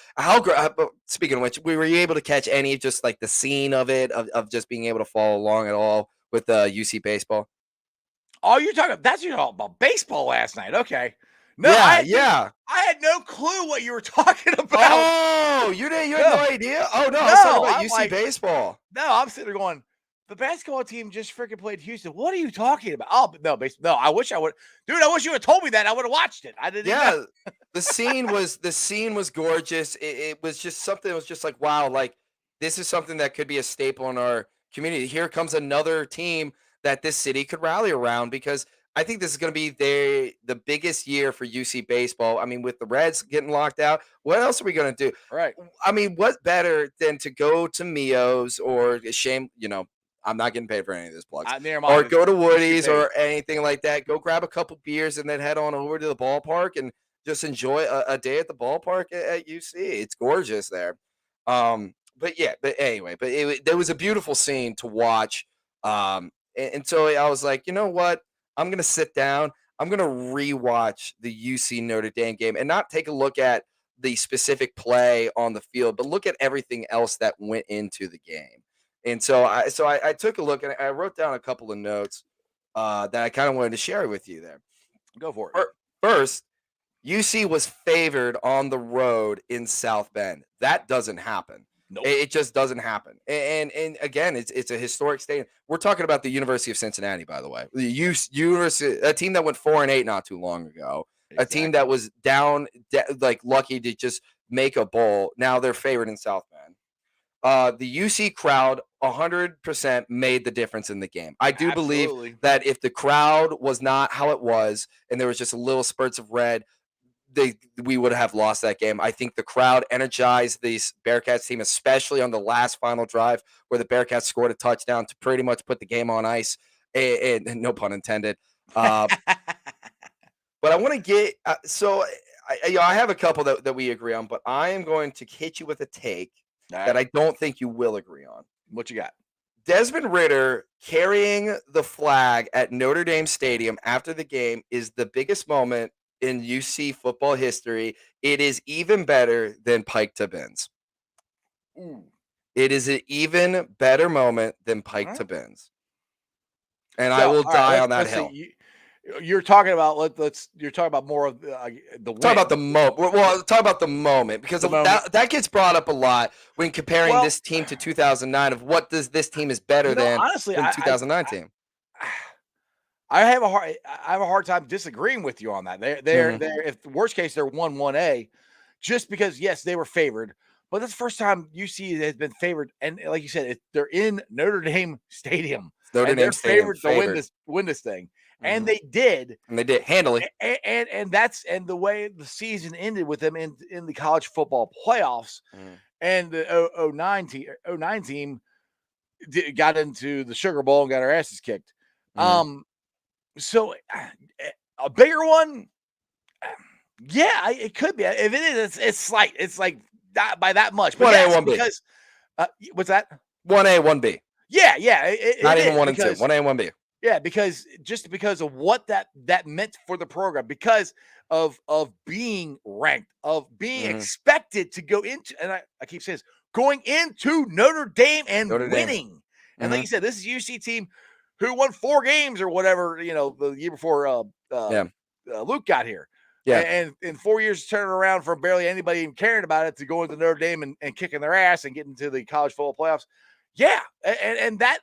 Speaking of which, were you able to catch any just like the scene of it, of just being able to follow along at all with UC baseball? Oh, you're talking. That's you're talking about baseball last night. Okay. No, Yeah. I had no clue what you were talking about. Oh, you had no idea? Oh no, I was talking No, about I'm UC like, baseball. no, I'm sitting there going, the basketball team just freaking played Houston. What are you talking about? Oh, no, no, I wish I would, dude. I wish you had told me that. I would have watched it. I didn't even know. Yeah, the scene was gorgeous. It was just something that was just like, wow, like this is something that could be a staple in our community. Here comes another team that this city could rally around because I think this is going to be the biggest year for UC baseball. I mean, with the Reds getting locked out, what else are we going to do? Right. I mean, what better than to go to Mio's or shame, I'm not getting paid for any of this plugs. Near Or mine. go to You get Woody's paid. or anything like that. Go grab a couple beers and then head on over to the ballpark and just enjoy a day at the ballpark at UC. It's gorgeous there. But anyway, there was a beautiful scene to watch. And so I was like, you know what? I'm gonna sit down. I'm gonna rewatch the UC Notre Dame game and not take a look at the specific play on the field, but look at everything else that went into the game. And so I took a look and I wrote down a couple of notes that I kind of wanted to share with you there. Go for it. First, UC was favored on the road in South Bend. That doesn't happen. Nope. It just doesn't happen. And again, it's a historic stadium. We're talking about the University of Cincinnati, by the way. The University, a team that went 4-8 not too long ago. Exactly. A team that was down, like lucky to just make a bowl. Now they're favored in South Bend. The UC crowd 100% made the difference in the game. I do believe that if the crowd was not how it was and there was just a little spurts of red, we would have lost that game. I think the crowd energized this Bearcats team, especially on the last final drive where the Bearcats scored a touchdown to pretty much put the game on ice, and no pun intended. But I want to get I have a couple that we agree on, but I am going to hit you with a take that I don't think you will agree on. What you got? Desmond Ridder carrying the flag at Notre Dame Stadium after the game is the biggest moment in UC football history. It is even better than Pike to Benz. Ooh. It is an even better moment than Pike to Benz. And I will die on that hill. You're talking about you're talking about more of the win. Talk about the moment. Well, talk about the moment because that gets brought up a lot when comparing this team to 2009 of what does this team is better than honestly, the 2009 team. I have a hard time disagreeing with you on that. They're if the worst case they're 1-1A, just because yes they were favored, but that's the first time UC has been favored, and like you said, they're in Notre Dame Stadium. They're favored to win this thing, and they did, handily, and the way the season ended with them in the college football playoffs, and the 09 team got into the Sugar Bowl and got our asses kicked. So a bigger one, yeah, it could be. If it is, it's slight. It's like that by that much. But 1A, 1B. Because what's that? 1A, 1B. Yeah. Not even 1 and 2. 1A and 1B. Yeah, because of what that meant for the program, because of being ranked, of being expected to go into, and I keep saying this, going into Notre Dame and winning. And like you said, this is UC team who won 4 games or whatever, the year before Luke got here. Yeah. And in 4 years, turning around from barely anybody even caring about it to going to Notre Dame and kicking their ass and getting to the college football playoffs. Yeah. And that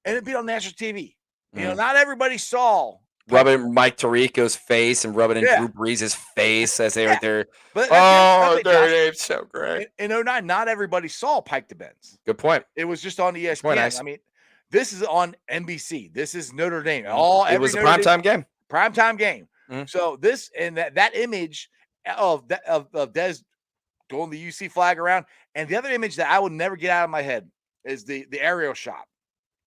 and it beat on national TV. Not everybody saw. Rubbing Mike Tirico's face and rubbing in Drew Brees' face as they were there. But their name's so great. In 09, not everybody saw Pike to Benz. Good point. It was just on ESPN. I mean, this is on NBC. This is Notre Dame. It was a primetime game. Primetime game. So this and that image of Des going the UC flag around, and the other image that I would never get out of my head is the aerial shot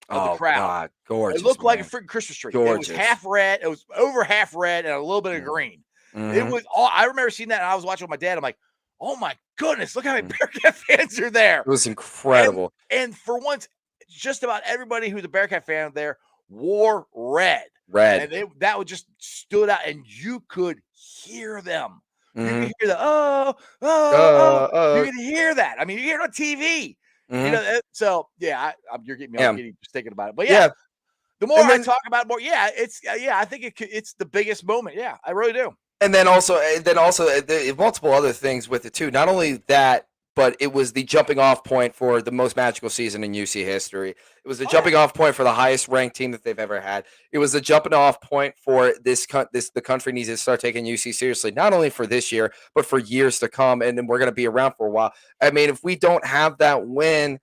of the crowd. God, gorgeous! It looked like a freaking Christmas tree. Gorgeous. It was half red. It was over half red and a little bit of green. It was all. I remember seeing that, and I was watching with my dad. I'm like, oh my goodness, look how many Bearcat fans are there. It was incredible. And for once, just about everybody who's a Bearcat fan there wore red. And that would just stood out, and you could hear them. You could hear the you could hear that. I mean, you hear it on TV. So yeah, you're getting me all giddy just thinking about it. But yeah, The more And I then- talk about it more, I think it's the biggest moment. Yeah, I really do. And then also multiple other things with it too. Not only that, but it was the jumping off point for the most magical season in UC history. It was the jumping off point for the highest ranked team that they've ever had. It was the jumping off point for the country needs to start taking UC seriously, not only for this year, but for years to come. And then we're going to be around for a while. I mean, if we don't have that win,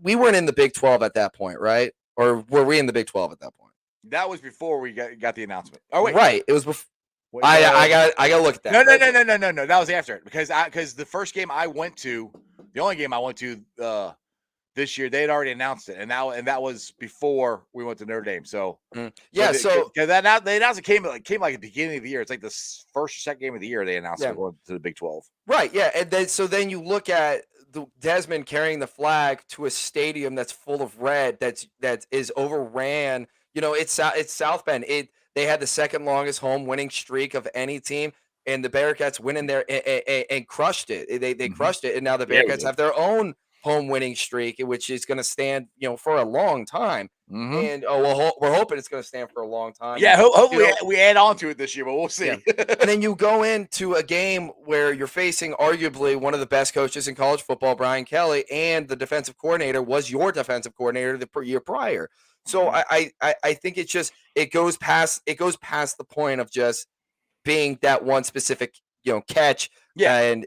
we weren't in the Big 12 at that point, right? Or were we in the Big 12 at that point? That was before we got the announcement. Oh wait, right. It was before. Wait, I got to look at that. No. That was after it because the first game I went to, the only game I went to this year, they had already announced it, and that was before we went to Notre Dame. So they announced it came like at the beginning of the year. It's like the first or second game of the year they announced it going to the Big 12. Right. Yeah, and then you look at Desmond carrying the flag to a stadium that's full of red that is overran. You know, it's South Bend. They had the second longest home winning streak of any team, and the Bearcats went in there and crushed it. They crushed it, and now the Bearcats have their own home winning streak, which is going to stand, for a long time. And we're hoping it's going to stand for a long time. Yeah, hopefully we add on to it this year, but we'll see. Yeah. And then you go into a game where you're facing arguably one of the best coaches in college football, Brian Kelly, and the defensive coordinator was your defensive coordinator the year prior. So I think it goes past the point of just being that one specific catch and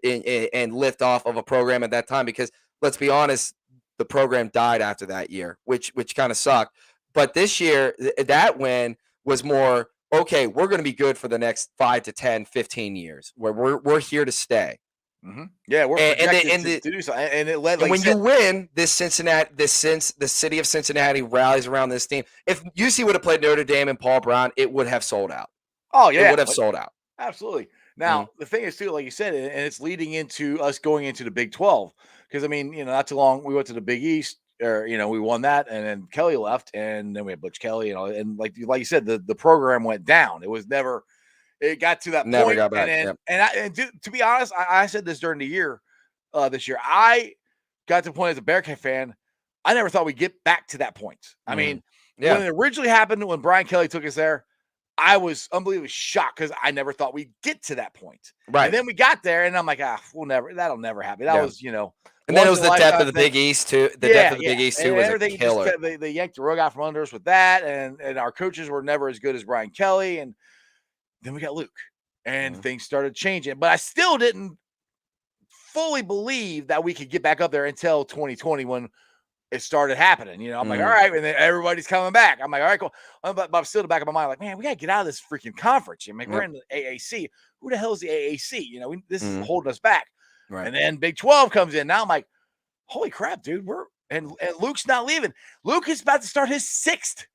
lift off of a program at that time, because let's be honest, the program died after that year, which kind of sucked. But this year, that win was more, okay, we're going to be good for the next 5 to 10, 15 years, where we're here to stay. Yeah, we're projected to do so, and it led. And when you win, the city of Cincinnati rallies around this team. If UC would have played Notre Dame and Paul Brown, it would have sold out. Oh yeah, it would have sold out. Absolutely. Now the thing is too, like you said, and it's leading into us going into the Big 12, because I mean, not too long we went to the Big East, or we won that, and then Kelly left, and then we had Butch Kelly, and like you said, the program went down. It was never. It got to that never point, got back. And to be honest, I said this during the year, this year. I got to the point as a Bearcat fan, I never thought we'd get back to that point. I mean, when it originally happened, when Brian Kelly took us there, I was unbelievably shocked because I never thought we'd get to that point. Right. And then we got there, and I'm like, that'll never happen. That was, And then it was the depth of the Big East too. The depth of the Big East too was a killer. They yanked the rug out from under us with that, and our coaches were never as good as Brian Kelly, and then we got Luke, and things started changing. But I still didn't fully believe that we could get back up there until 2020 when it started happening. I'm like, all right, and then everybody's coming back. I'm like, all right, cool. But I'm still in the back of my mind, like, man, we got to get out of this freaking conference. We're in the AAC. Who the hell is the AAC? This is holding us back. Right. And then Big 12 comes in. Now I'm like, holy crap, dude. And Luke's not leaving. Luke is about to start his sixth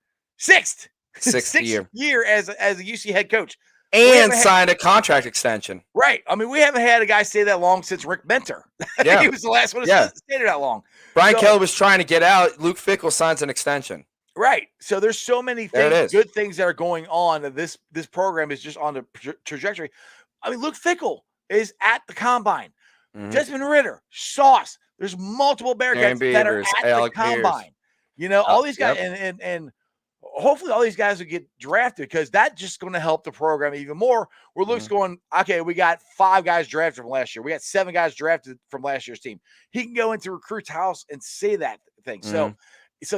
year as a UC head coach. And signed a contract extension. Right. I mean, we haven't had a guy stay that long since Rick Mentor. Yeah. He was the last one to stay that long. Brian Kelly was trying to get out. Luke Fickell signs an extension. Right. So there's so many things, good things that are going on. This program is just on the trajectory. I mean, Luke Fickell is at the combine. Desmond Ritter, Sauce. There's multiple Bearcats that are at the combine. All these guys, and hopefully all these guys will get drafted, because that's just going to help the program even more. Where Luke's going, okay, we got 5 guys drafted from last year. We got 7 guys drafted from last year's team. He can go into recruit's house and say that thing. So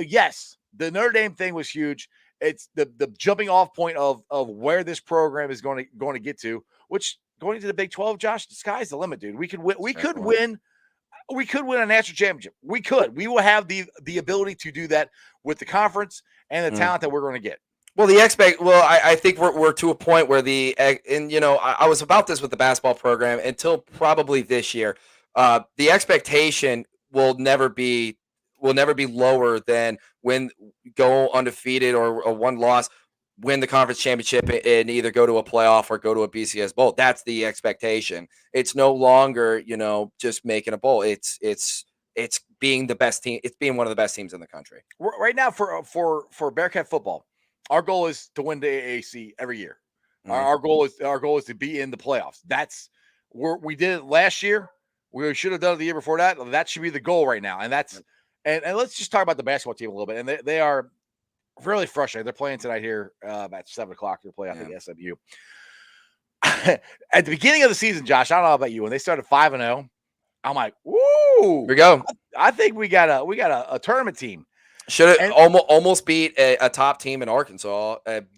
yes, the Notre Dame thing was huge. It's the jumping off point of where this program is going to get to, which going into the Big 12, Josh, the sky's the limit, dude. We could win a national championship. We will have the ability to do that with the conference and the talent that we're going to get. Well, I think we're to a point where I was about this with the basketball program until probably this year. The expectation will never be lower than when go undefeated or one loss, win the conference championship and either go to a playoff or go to a BCS bowl. That's the expectation. It's no longer, just making a bowl. It's being the best team. It's being one of the best teams in the country. Right now for Bearcat football, our goal is to win the AAC every year. Our goal is to be in the playoffs. We did it last year. We should have done it the year before that. That should be the goal right now. And that's and let's just talk about the basketball team a little bit. And they are really frustrated. They're playing tonight here at 7:00. They're playing, I think, SMU. At the beginning of the season, Josh, I don't know about you. When they started 5-0, I'm like, "Woo! Here we go. I think we got a tournament team." Should have And almost beat a top team in Arkansas.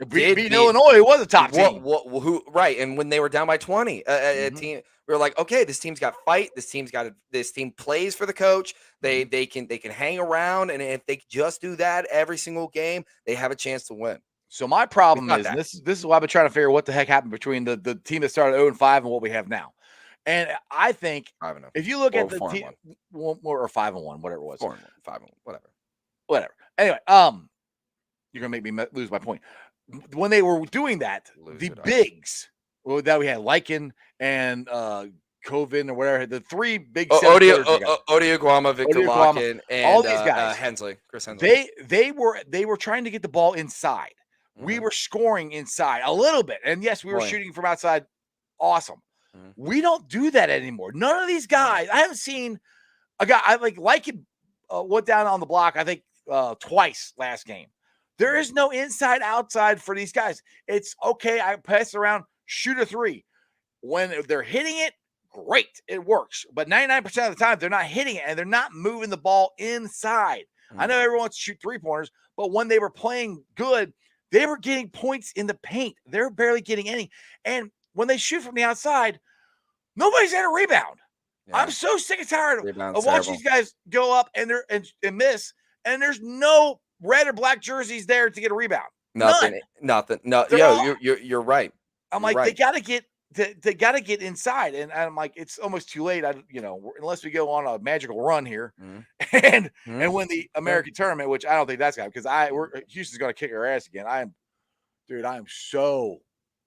beat Illinois. It was a top team. Who? Right, and when they were down by 20, a team, we were like, okay, this team's got fight. This team plays for the coach. They can hang around, and if they just do that every single game, they have a chance to win. So my problem is, that. and this is why I've been trying to figure out what the heck happened between the team that started 0-5 and what we have now. And I think 5-0. if you look Or at the team, or 5-1, whatever it was, 4-1, 5-1, whatever. Anyway, you're gonna make me lose my point. When they were doing that, the bigs that we had, Lycan and Coven or whatever, the three big Odioguama, Victor Locken, and all these guys, Chris Hensley. They were trying to get the ball inside. We were scoring inside a little bit, and yes, we were shooting from outside. Awesome. We don't do that anymore. None of these guys. I haven't seen a guy. I like it. Went down on the block, I think, twice last game. There is no inside outside for these guys. It's okay. I pass around, shoot a three. When they're hitting it, great, it works. But 99% of the time, they're not hitting it, and they're not moving the ball inside. I know everyone wants to shoot 3-pointers, but when they were playing good, they were getting points in the paint. They're barely getting any. And when they shoot from the outside, nobody's at a rebound. Yeah. I'm so sick and tired of watching these guys go up and miss, and there's no red or black jerseys there to get a rebound. Nothing. No, you're right. I'm like, they got to get inside, and I'm like, it's almost too late. Unless we go on a magical run here and win the American tournament, which I don't think that's going to, because Houston's going to kick our ass again. I am so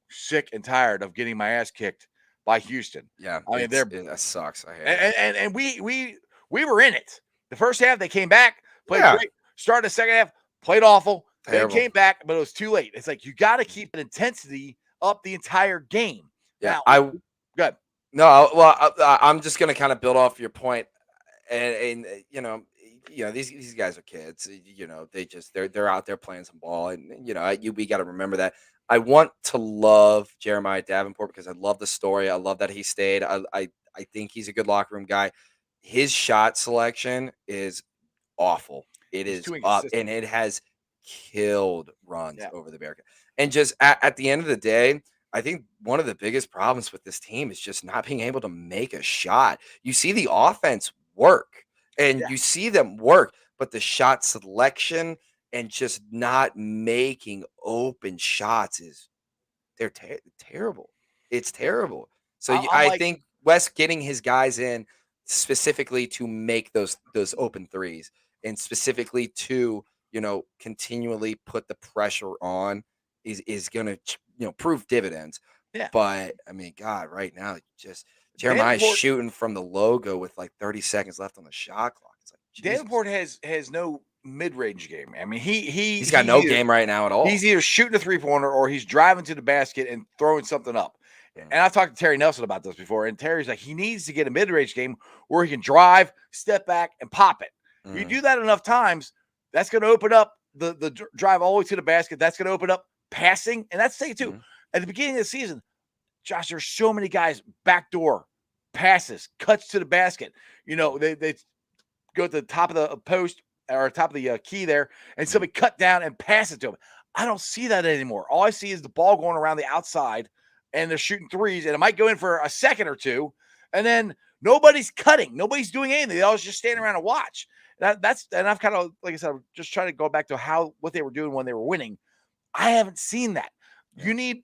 sick and tired of getting my ass kicked by Houston. Yeah, I mean, that sucks. I hate it. And we were in it. The first half, they came back, played great. Started the second half, played awful. Terrible. They came back, but it was too late. It's like you got to keep an intensity up the entire game. Yeah, good. No, well, I'm just gonna kind of build off your point, and these guys are kids. They're out there playing some ball, and we got to remember that. I want to love Jeremiah Davenport because I love the story. I love that he stayed. I think he's a good locker room guy. His shot selection is awful. It is up, and it has killed runs over the Bearcats. And just at the end of the day, I think one of the biggest problems with this team is just not being able to make a shot. You see the offense work, and you see them work, but the shot selection and just not making open shots they're terrible. It's terrible. So I think Wes getting his guys in specifically to make those open threes, and specifically to continually put the pressure on is going to prove dividends. Yeah. But I mean, God, right now, just Jeremiah's shooting from the logo with like 30 seconds left on the shot clock. It's like Davenport has no mid-range game. I mean, he's got no game right now at all. He's either shooting a three-pointer or he's driving to the basket and throwing something up. And I've talked to Terry Nelson about this before, and Terry's like, he needs to get a mid-range game where he can drive, step back, and pop it. You do that enough times, that's going to open up the drive all the way to the basket. That's going to open up passing, and that's the thing too. At the beginning of the season, Josh, there's so many guys backdoor passes, cuts to the basket. They go to the top of the post or top of the key there, and somebody cut down and pass it to him. I don't see that anymore. All I see is the ball going around the outside, and they're shooting threes, and it might go in for a second or two, and then nobody's cutting, nobody's doing anything. They always just stand around and watch. And I've kind of, like I said, I'm just trying to go back to what they were doing when they were winning. I haven't seen that. You need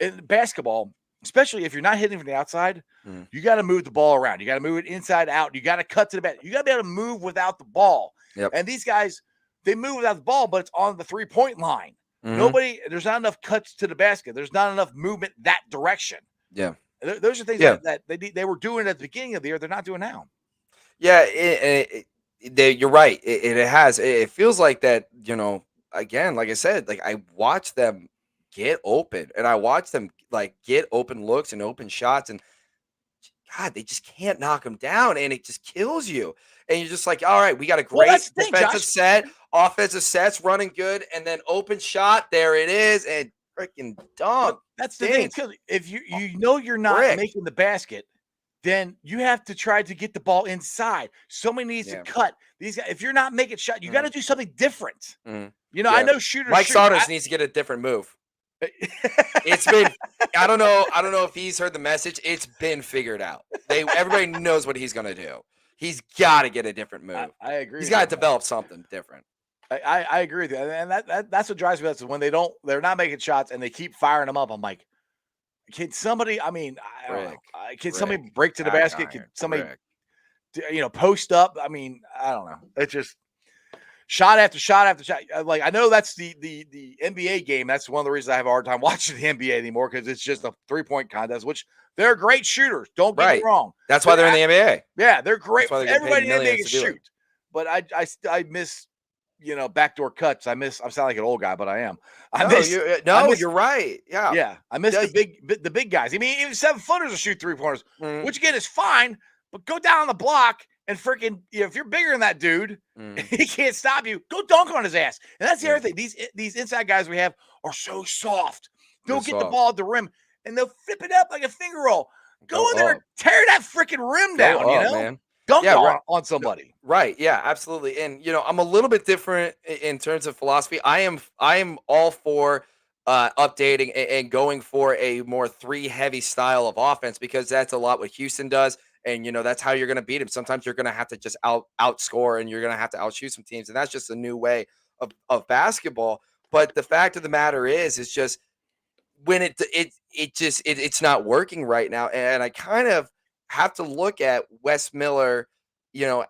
in basketball, especially if you're not hitting from the outside, you got to move the ball around. You got to move it inside out. You got to cut to the basket. You got to be able to move without the ball. Yep. And these guys, they move without the ball, but it's on the 3-point line. There's not enough cuts to the basket. There's not enough movement that direction. Yeah. Those are things that they were doing at the beginning of the year. They're not doing now. Yeah, you're right. It feels like that, again, like I said, like I watch them get open, and I watch them like get open looks and open shots, and God, they just can't knock him down, and it just kills you. And you're just like, all right, we got a Well, great that's the thing, defensive Josh. set, offensive sets running good, and then open shot, there it is, and freaking dunk. But that's the thing. It's because if you know you're not Brick. making the basket, then you have to try to get the ball inside. Somebody needs to cut these guys. If you're not making shot, you got to do something different. You know, I know shooters. Mike shoot. Saunders needs to get a different move. It's been, I don't know if he's heard the message. It's been figured out. Everybody knows what he's gonna do. He's got to get a different move. I agree. He's got to develop something different. I agree with you, and that's what drives me nuts is when they're not making shots and they keep firing them up. I'm like, can somebody? I mean, I don't know. Can somebody break to the basket? Can somebody, post up? I mean, I don't know. It's just shot after shot after shot. Like, I know that's the NBA game. That's one of the reasons I have a hard time watching the NBA anymore, because it's just a 3-point contest, which they're great shooters. Don't get me wrong. That's why they're in the NBA. Yeah, they're great. Everybody in the NBA can shoot. But I miss, backdoor cuts. I'm sounding like an old guy, but I am. You're right. Yeah. Yeah. I miss the big guys. I mean, even 7-footers will shoot 3-pointers, which again is fine, but go down on the block and freaking, if you're bigger than that dude, he can't stop you. Go dunk on his ass. And that's the other thing. These inside guys we have are so soft. They'll get the ball at the rim and they'll flip it up like a finger roll. Go in there and tear that freaking rim down, man. Dunk on somebody. Right. Yeah, absolutely. And I'm a little bit different in terms of philosophy. I am all for updating and going for a more 3-heavy style of offense, because that's a lot what Houston does. And that's how you're going to beat him. Sometimes you're going to have to just outscore, and you're going to have to outshoot some teams. And that's just a new way of basketball. But the fact of the matter is just when it's not working right now. And I kind of have to look at Wes Miller,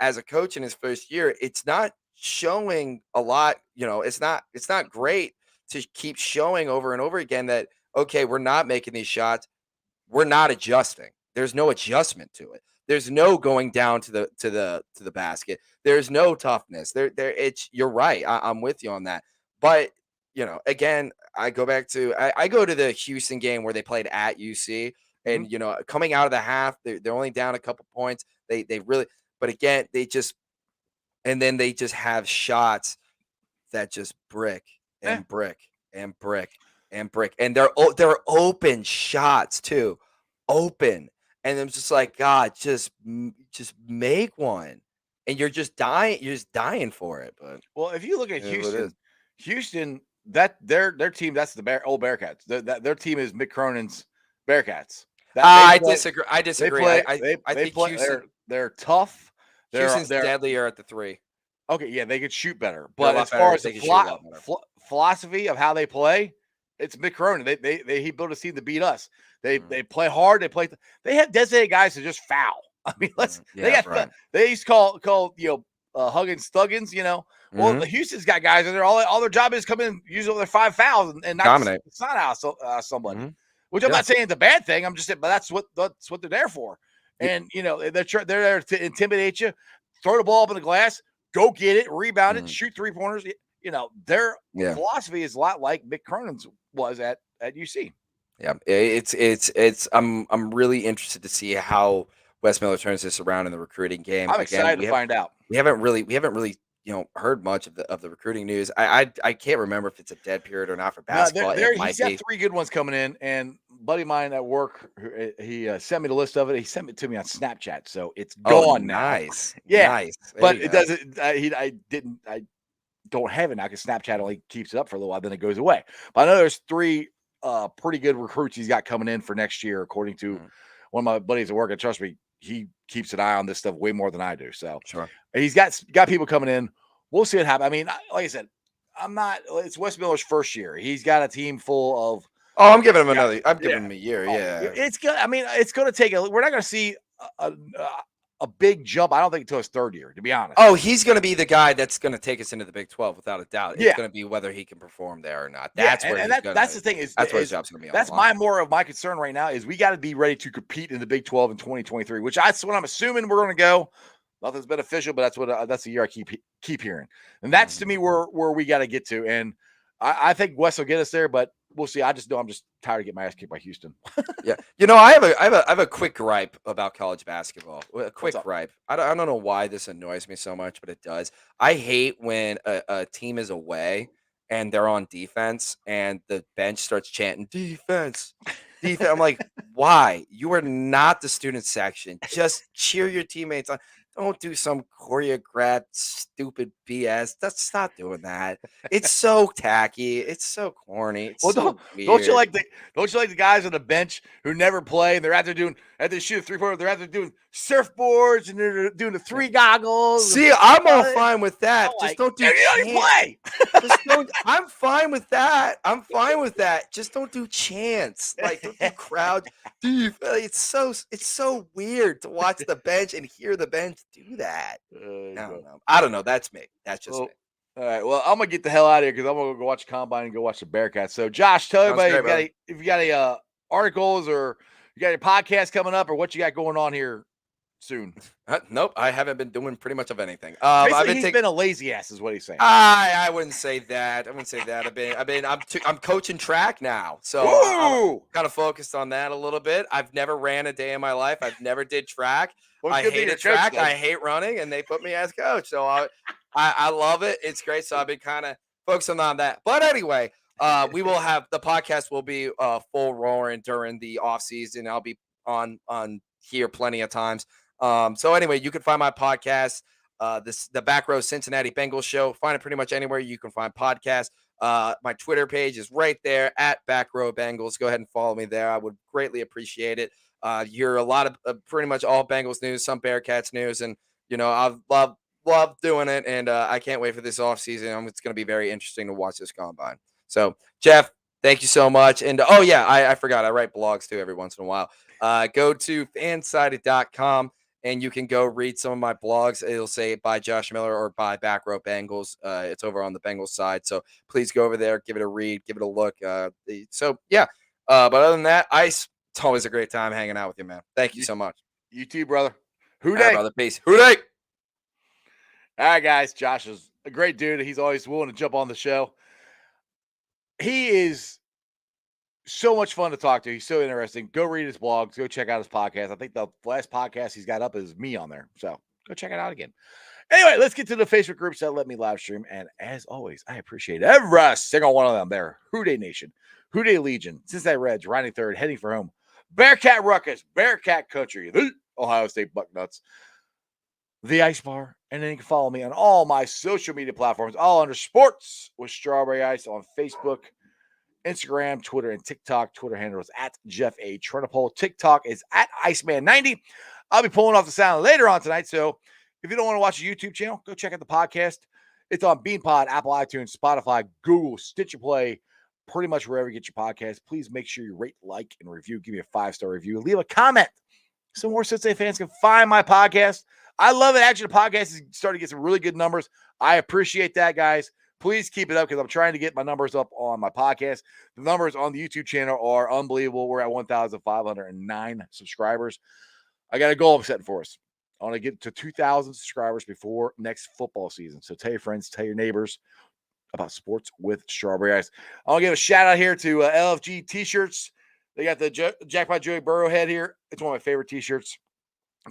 as a coach in his first year. It's not showing a lot. It's not great to keep showing over and over again that, okay, we're not making these shots. We're not adjusting. There's no adjustment to it. There's no going down to the basket. There's no toughness. You're right. I'm with you on that. But again, I go back to I go to the Houston game where they played at UC, and coming out of the half, they're only down a couple points. They really, but again, they just have shots that just brick and brick and brick and brick, and they're open shots too, open. And I'm just like, God, just make one, and you're just dying. You're just dying for it. But well, if you look at Houston, that their team, that's the old Bearcats. Their team is Mick Cronin's Bearcats. I disagree. I disagree. I think Houston, they're tough. Houston's deadlier at the 3. Okay, yeah, they could shoot better, but as far as the philosophy of how they play, it's Mick Cronin. He built a team to beat us. They play hard. They have designated guys to just foul. I mean, they used to call Huggins Thuggins. Well, the Houston's got guys in there. All their job is come in, use all their 5 fouls, and not dominate. It's not out somebody. Which I'm not saying it's a bad thing. I'm just saying, but that's what they're there for. And they're there to intimidate you, throw the ball up in the glass, go get it, rebound it, shoot 3-pointers. Their philosophy is a lot like Mick Cronin's was at UC. Yeah, it's I'm really interested to see how Wes Miller turns this around in the recruiting game. I'm excited to find out. We haven't really heard much of the recruiting news. I can't remember if it's a dead period or not for basketball. He's got 3 good ones coming in, and a buddy of mine at work, he sent me the list of it. He sent it to me on Snapchat, so it's gone now. Nice, yeah, nice. But it doesn't. I don't have it now because Snapchat only keeps it up for a little while, then it goes away. But I know there's 3 pretty good recruits he's got coming in for next year, according to one of my buddies at work. And trust me, he keeps an eye on this stuff way more than I do. So sure, he's got people coming in. We'll see what happens. I mean, like I said, it's Wes Miller's first year. He's got a team full of. Oh, I'm giving him I'm giving him a year. Yeah, it's good. I mean, it's going to take we're not going to see a big jump. I don't think until his 3rd year, to be honest. Oh, he's going to be the guy that's going to take us into the Big 12 without a doubt. It's going to be whether he can perform there or not. That's where that's the thing. That's where his job's going to be. That's more of my concern right now. Is we got to be ready to compete in the Big 12 in 2023, which that's what I'm assuming we're going to go. Nothing's been official, but that's the year I keep hearing, and that's to me where we got to get to. And I think Wes will get us there, but we'll see. I just know I'm just tired of getting my ass kicked by Houston. Yeah, I have a quick gripe about college basketball. A quick gripe. I don't know why this annoys me so much, but it does. I hate when a team is away and they're on defense and the bench starts chanting defense. I'm like, why? You are not the student section. Just cheer your teammates on. Don't do some choreographed stupid BS. Stop doing that. It's so tacky. It's so corny. It's don't you like the guys on the bench who never play and they're out there shoot a 3-pointer, they're out there doing surfboards and they're doing the 3 goggles. See, I'm all fine with that. Just don't do play. I'm fine with that. Just don't do chants. Like don't do crowd. It's so weird to watch the bench and hear the bench do that. I don't know. That's me. That's just me. All right. Well, I'm gonna get the hell out of here because I'm gonna go watch the combine and go watch the Bearcats. So, Josh, tell everybody if you got any articles or you got your podcast coming up or what you got going on here soon. Nope, I haven't been doing pretty much of anything. He's been a lazy ass, is what he's saying. I wouldn't say that. I'm coaching track now, so I'm kind of focused on that a little bit. I've never ran a day in my life. I've never did track. I hated track. I hate running, and they put me as coach. So I love it. It's great. So I've been kind of focusing on that. But anyway, we will have the podcast will be full roaring during the off season. I'll be on here plenty of times. So anyway, you can find my podcast, the Back Row Cincinnati Bengals Show. Find it pretty much anywhere you can find podcasts. My Twitter page is right there at Back Row Bengals. Go ahead and follow me there. I would greatly appreciate it. You hear a lot of pretty much all Bengals news, some Bearcats news, and I love doing it. And I can't wait for this offseason. It's going to be very interesting to watch this combine. So Jeff, thank you so much. And I forgot I write blogs too every once in a while. Go to fansided.com and you can go read some of my blogs. It'll say by Josh Miller or by Back Row Bengals. It's over on the Bengals side. So please go over there, give it a read, give it a look. But other than that, Ice, it's always a great time hanging out with you, man. Thank you so much. You too, brother. Who day? Brother, peace. Who day? All right, guys. Josh is a great dude. He's always willing to jump on the show. He is so much fun to talk to. He's so interesting. Go read his blogs. Go check out his podcast. I think the last podcast he's got up is me on there. So go check it out again. Anyway, let's get to the Facebook groups that let me live stream. And as always, I appreciate every single one of them there. Who Day Nation, Who Day Legion, Cincinnati Reds, riding third, heading for home. Bearcat Ruckus, Bearcat Country, the Ohio State Bucknuts, the Ice Bar, and then you can follow me on all my social media platforms, all under Sports with Strawberry Ice on Facebook, Instagram, Twitter, and TikTok. Twitter handle is at Jeff A. Trenopole. TikTok is at Iceman90. I'll be pulling off the sound later on tonight, so if you don't want to watch a YouTube channel, go check out the podcast. It's on BeanPod, Apple iTunes, Spotify, Google, Stitcher Play, pretty much wherever you get your podcast. Please make sure you rate, like, and review. Give me a 5-star review. Leave a comment so more Cincinnati fans can find my podcast. I love it. Actually, the podcast is starting to get some really good numbers. I appreciate that, guys. Please keep it up because I'm trying to get my numbers up on my podcast. The numbers on the YouTube channel are unbelievable. We're at 1,509 subscribers. I got a goal I'm setting for us. I want to get to 2,000 subscribers before next football season. So tell your friends, tell your neighbors about Sports with Strawberry Ice. I want to give a shout out here to LFG T-shirts. They got the Jackpot Joey Burrow head here. It's one of my favorite T-shirts.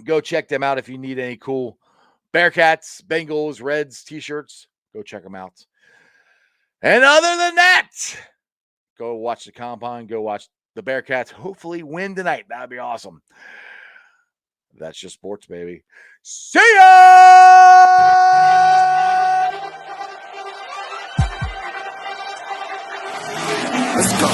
Go check them out if you need any cool Bearcats, Bengals, Reds T-shirts. Go check them out. And other than that, go watch the combine. Go watch the Bearcats hopefully win tonight. That would be awesome. That's just sports, baby. See ya! Let's go.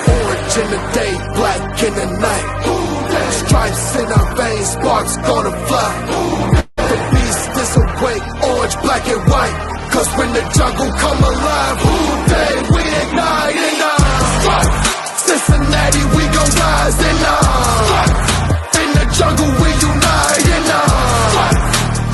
Orange in the day, black in the night. Stripes in our veins, sparks gonna fly. The beast disobey, orange, black and white. Cause when the jungle come alive, who day we ignite and Cincinnati, we gon' rise and in the jungle we unite and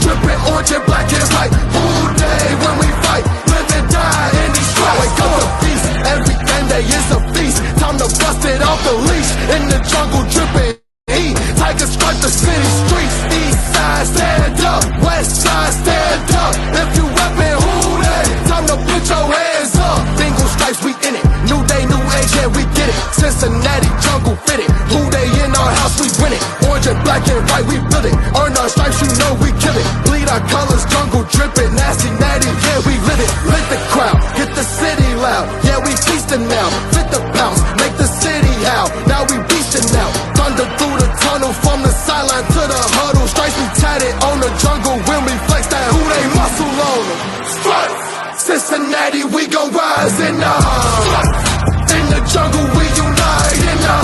dripping orange and black and white. Who day when we fight, live and die in these stripes. Wake up the beast, every end day is a feast. Time to bust it up. off the leash, in the jungle dripping heat. Tigers strike the city streets. East side stand up, west side stand up. If you reppin' who they, time to put your hands up. Bengals stripes, we in it. New day, new age, yeah, we get it. Cincinnati jungle fitted. Who they in our house, we win it. Orange and black and white, we build it. Earn our stripes, you know we kill it. Bleed our colors, jungle dripping. Nasty, natty, yeah, we live it. Lit the crowd, get the city loud. Yeah, we feasting now. Fit the pounce, make the city howl. Now we beastin' now. Thunder through the tunnel, from the sideline to the huddle. Stripes we tatted on the jungle when we flex that who they muscle on them. Stripes, Cincinnati, we gon' rise in the in the jungle, we unite in the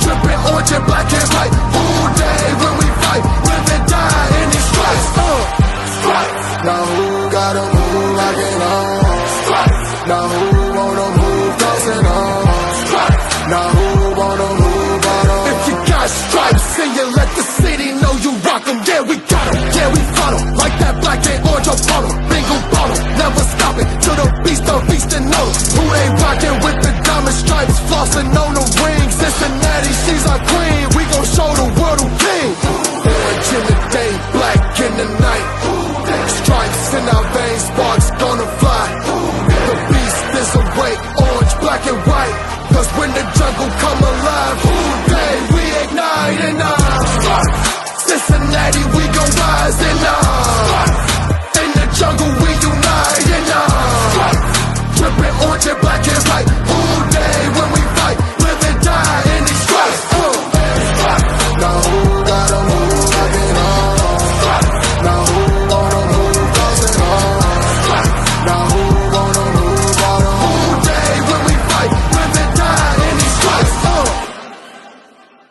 drippin' orange and black and white. Who day when we fight, live and die in these stripes. Stripes. Now who gotta move like it on? Stripes. Now who wanna move tossing on? Stripes. Now who wanna move on? If you got stripes, then you let the city know you rock 'em. Yeah, we got 'em. Yeah, we fought 'em. Like that black and orange upon 'em. Bengal bottom, never stop it till the beast done feastin' on 'em. Who they rockin' with the diamond stripes, flossin' on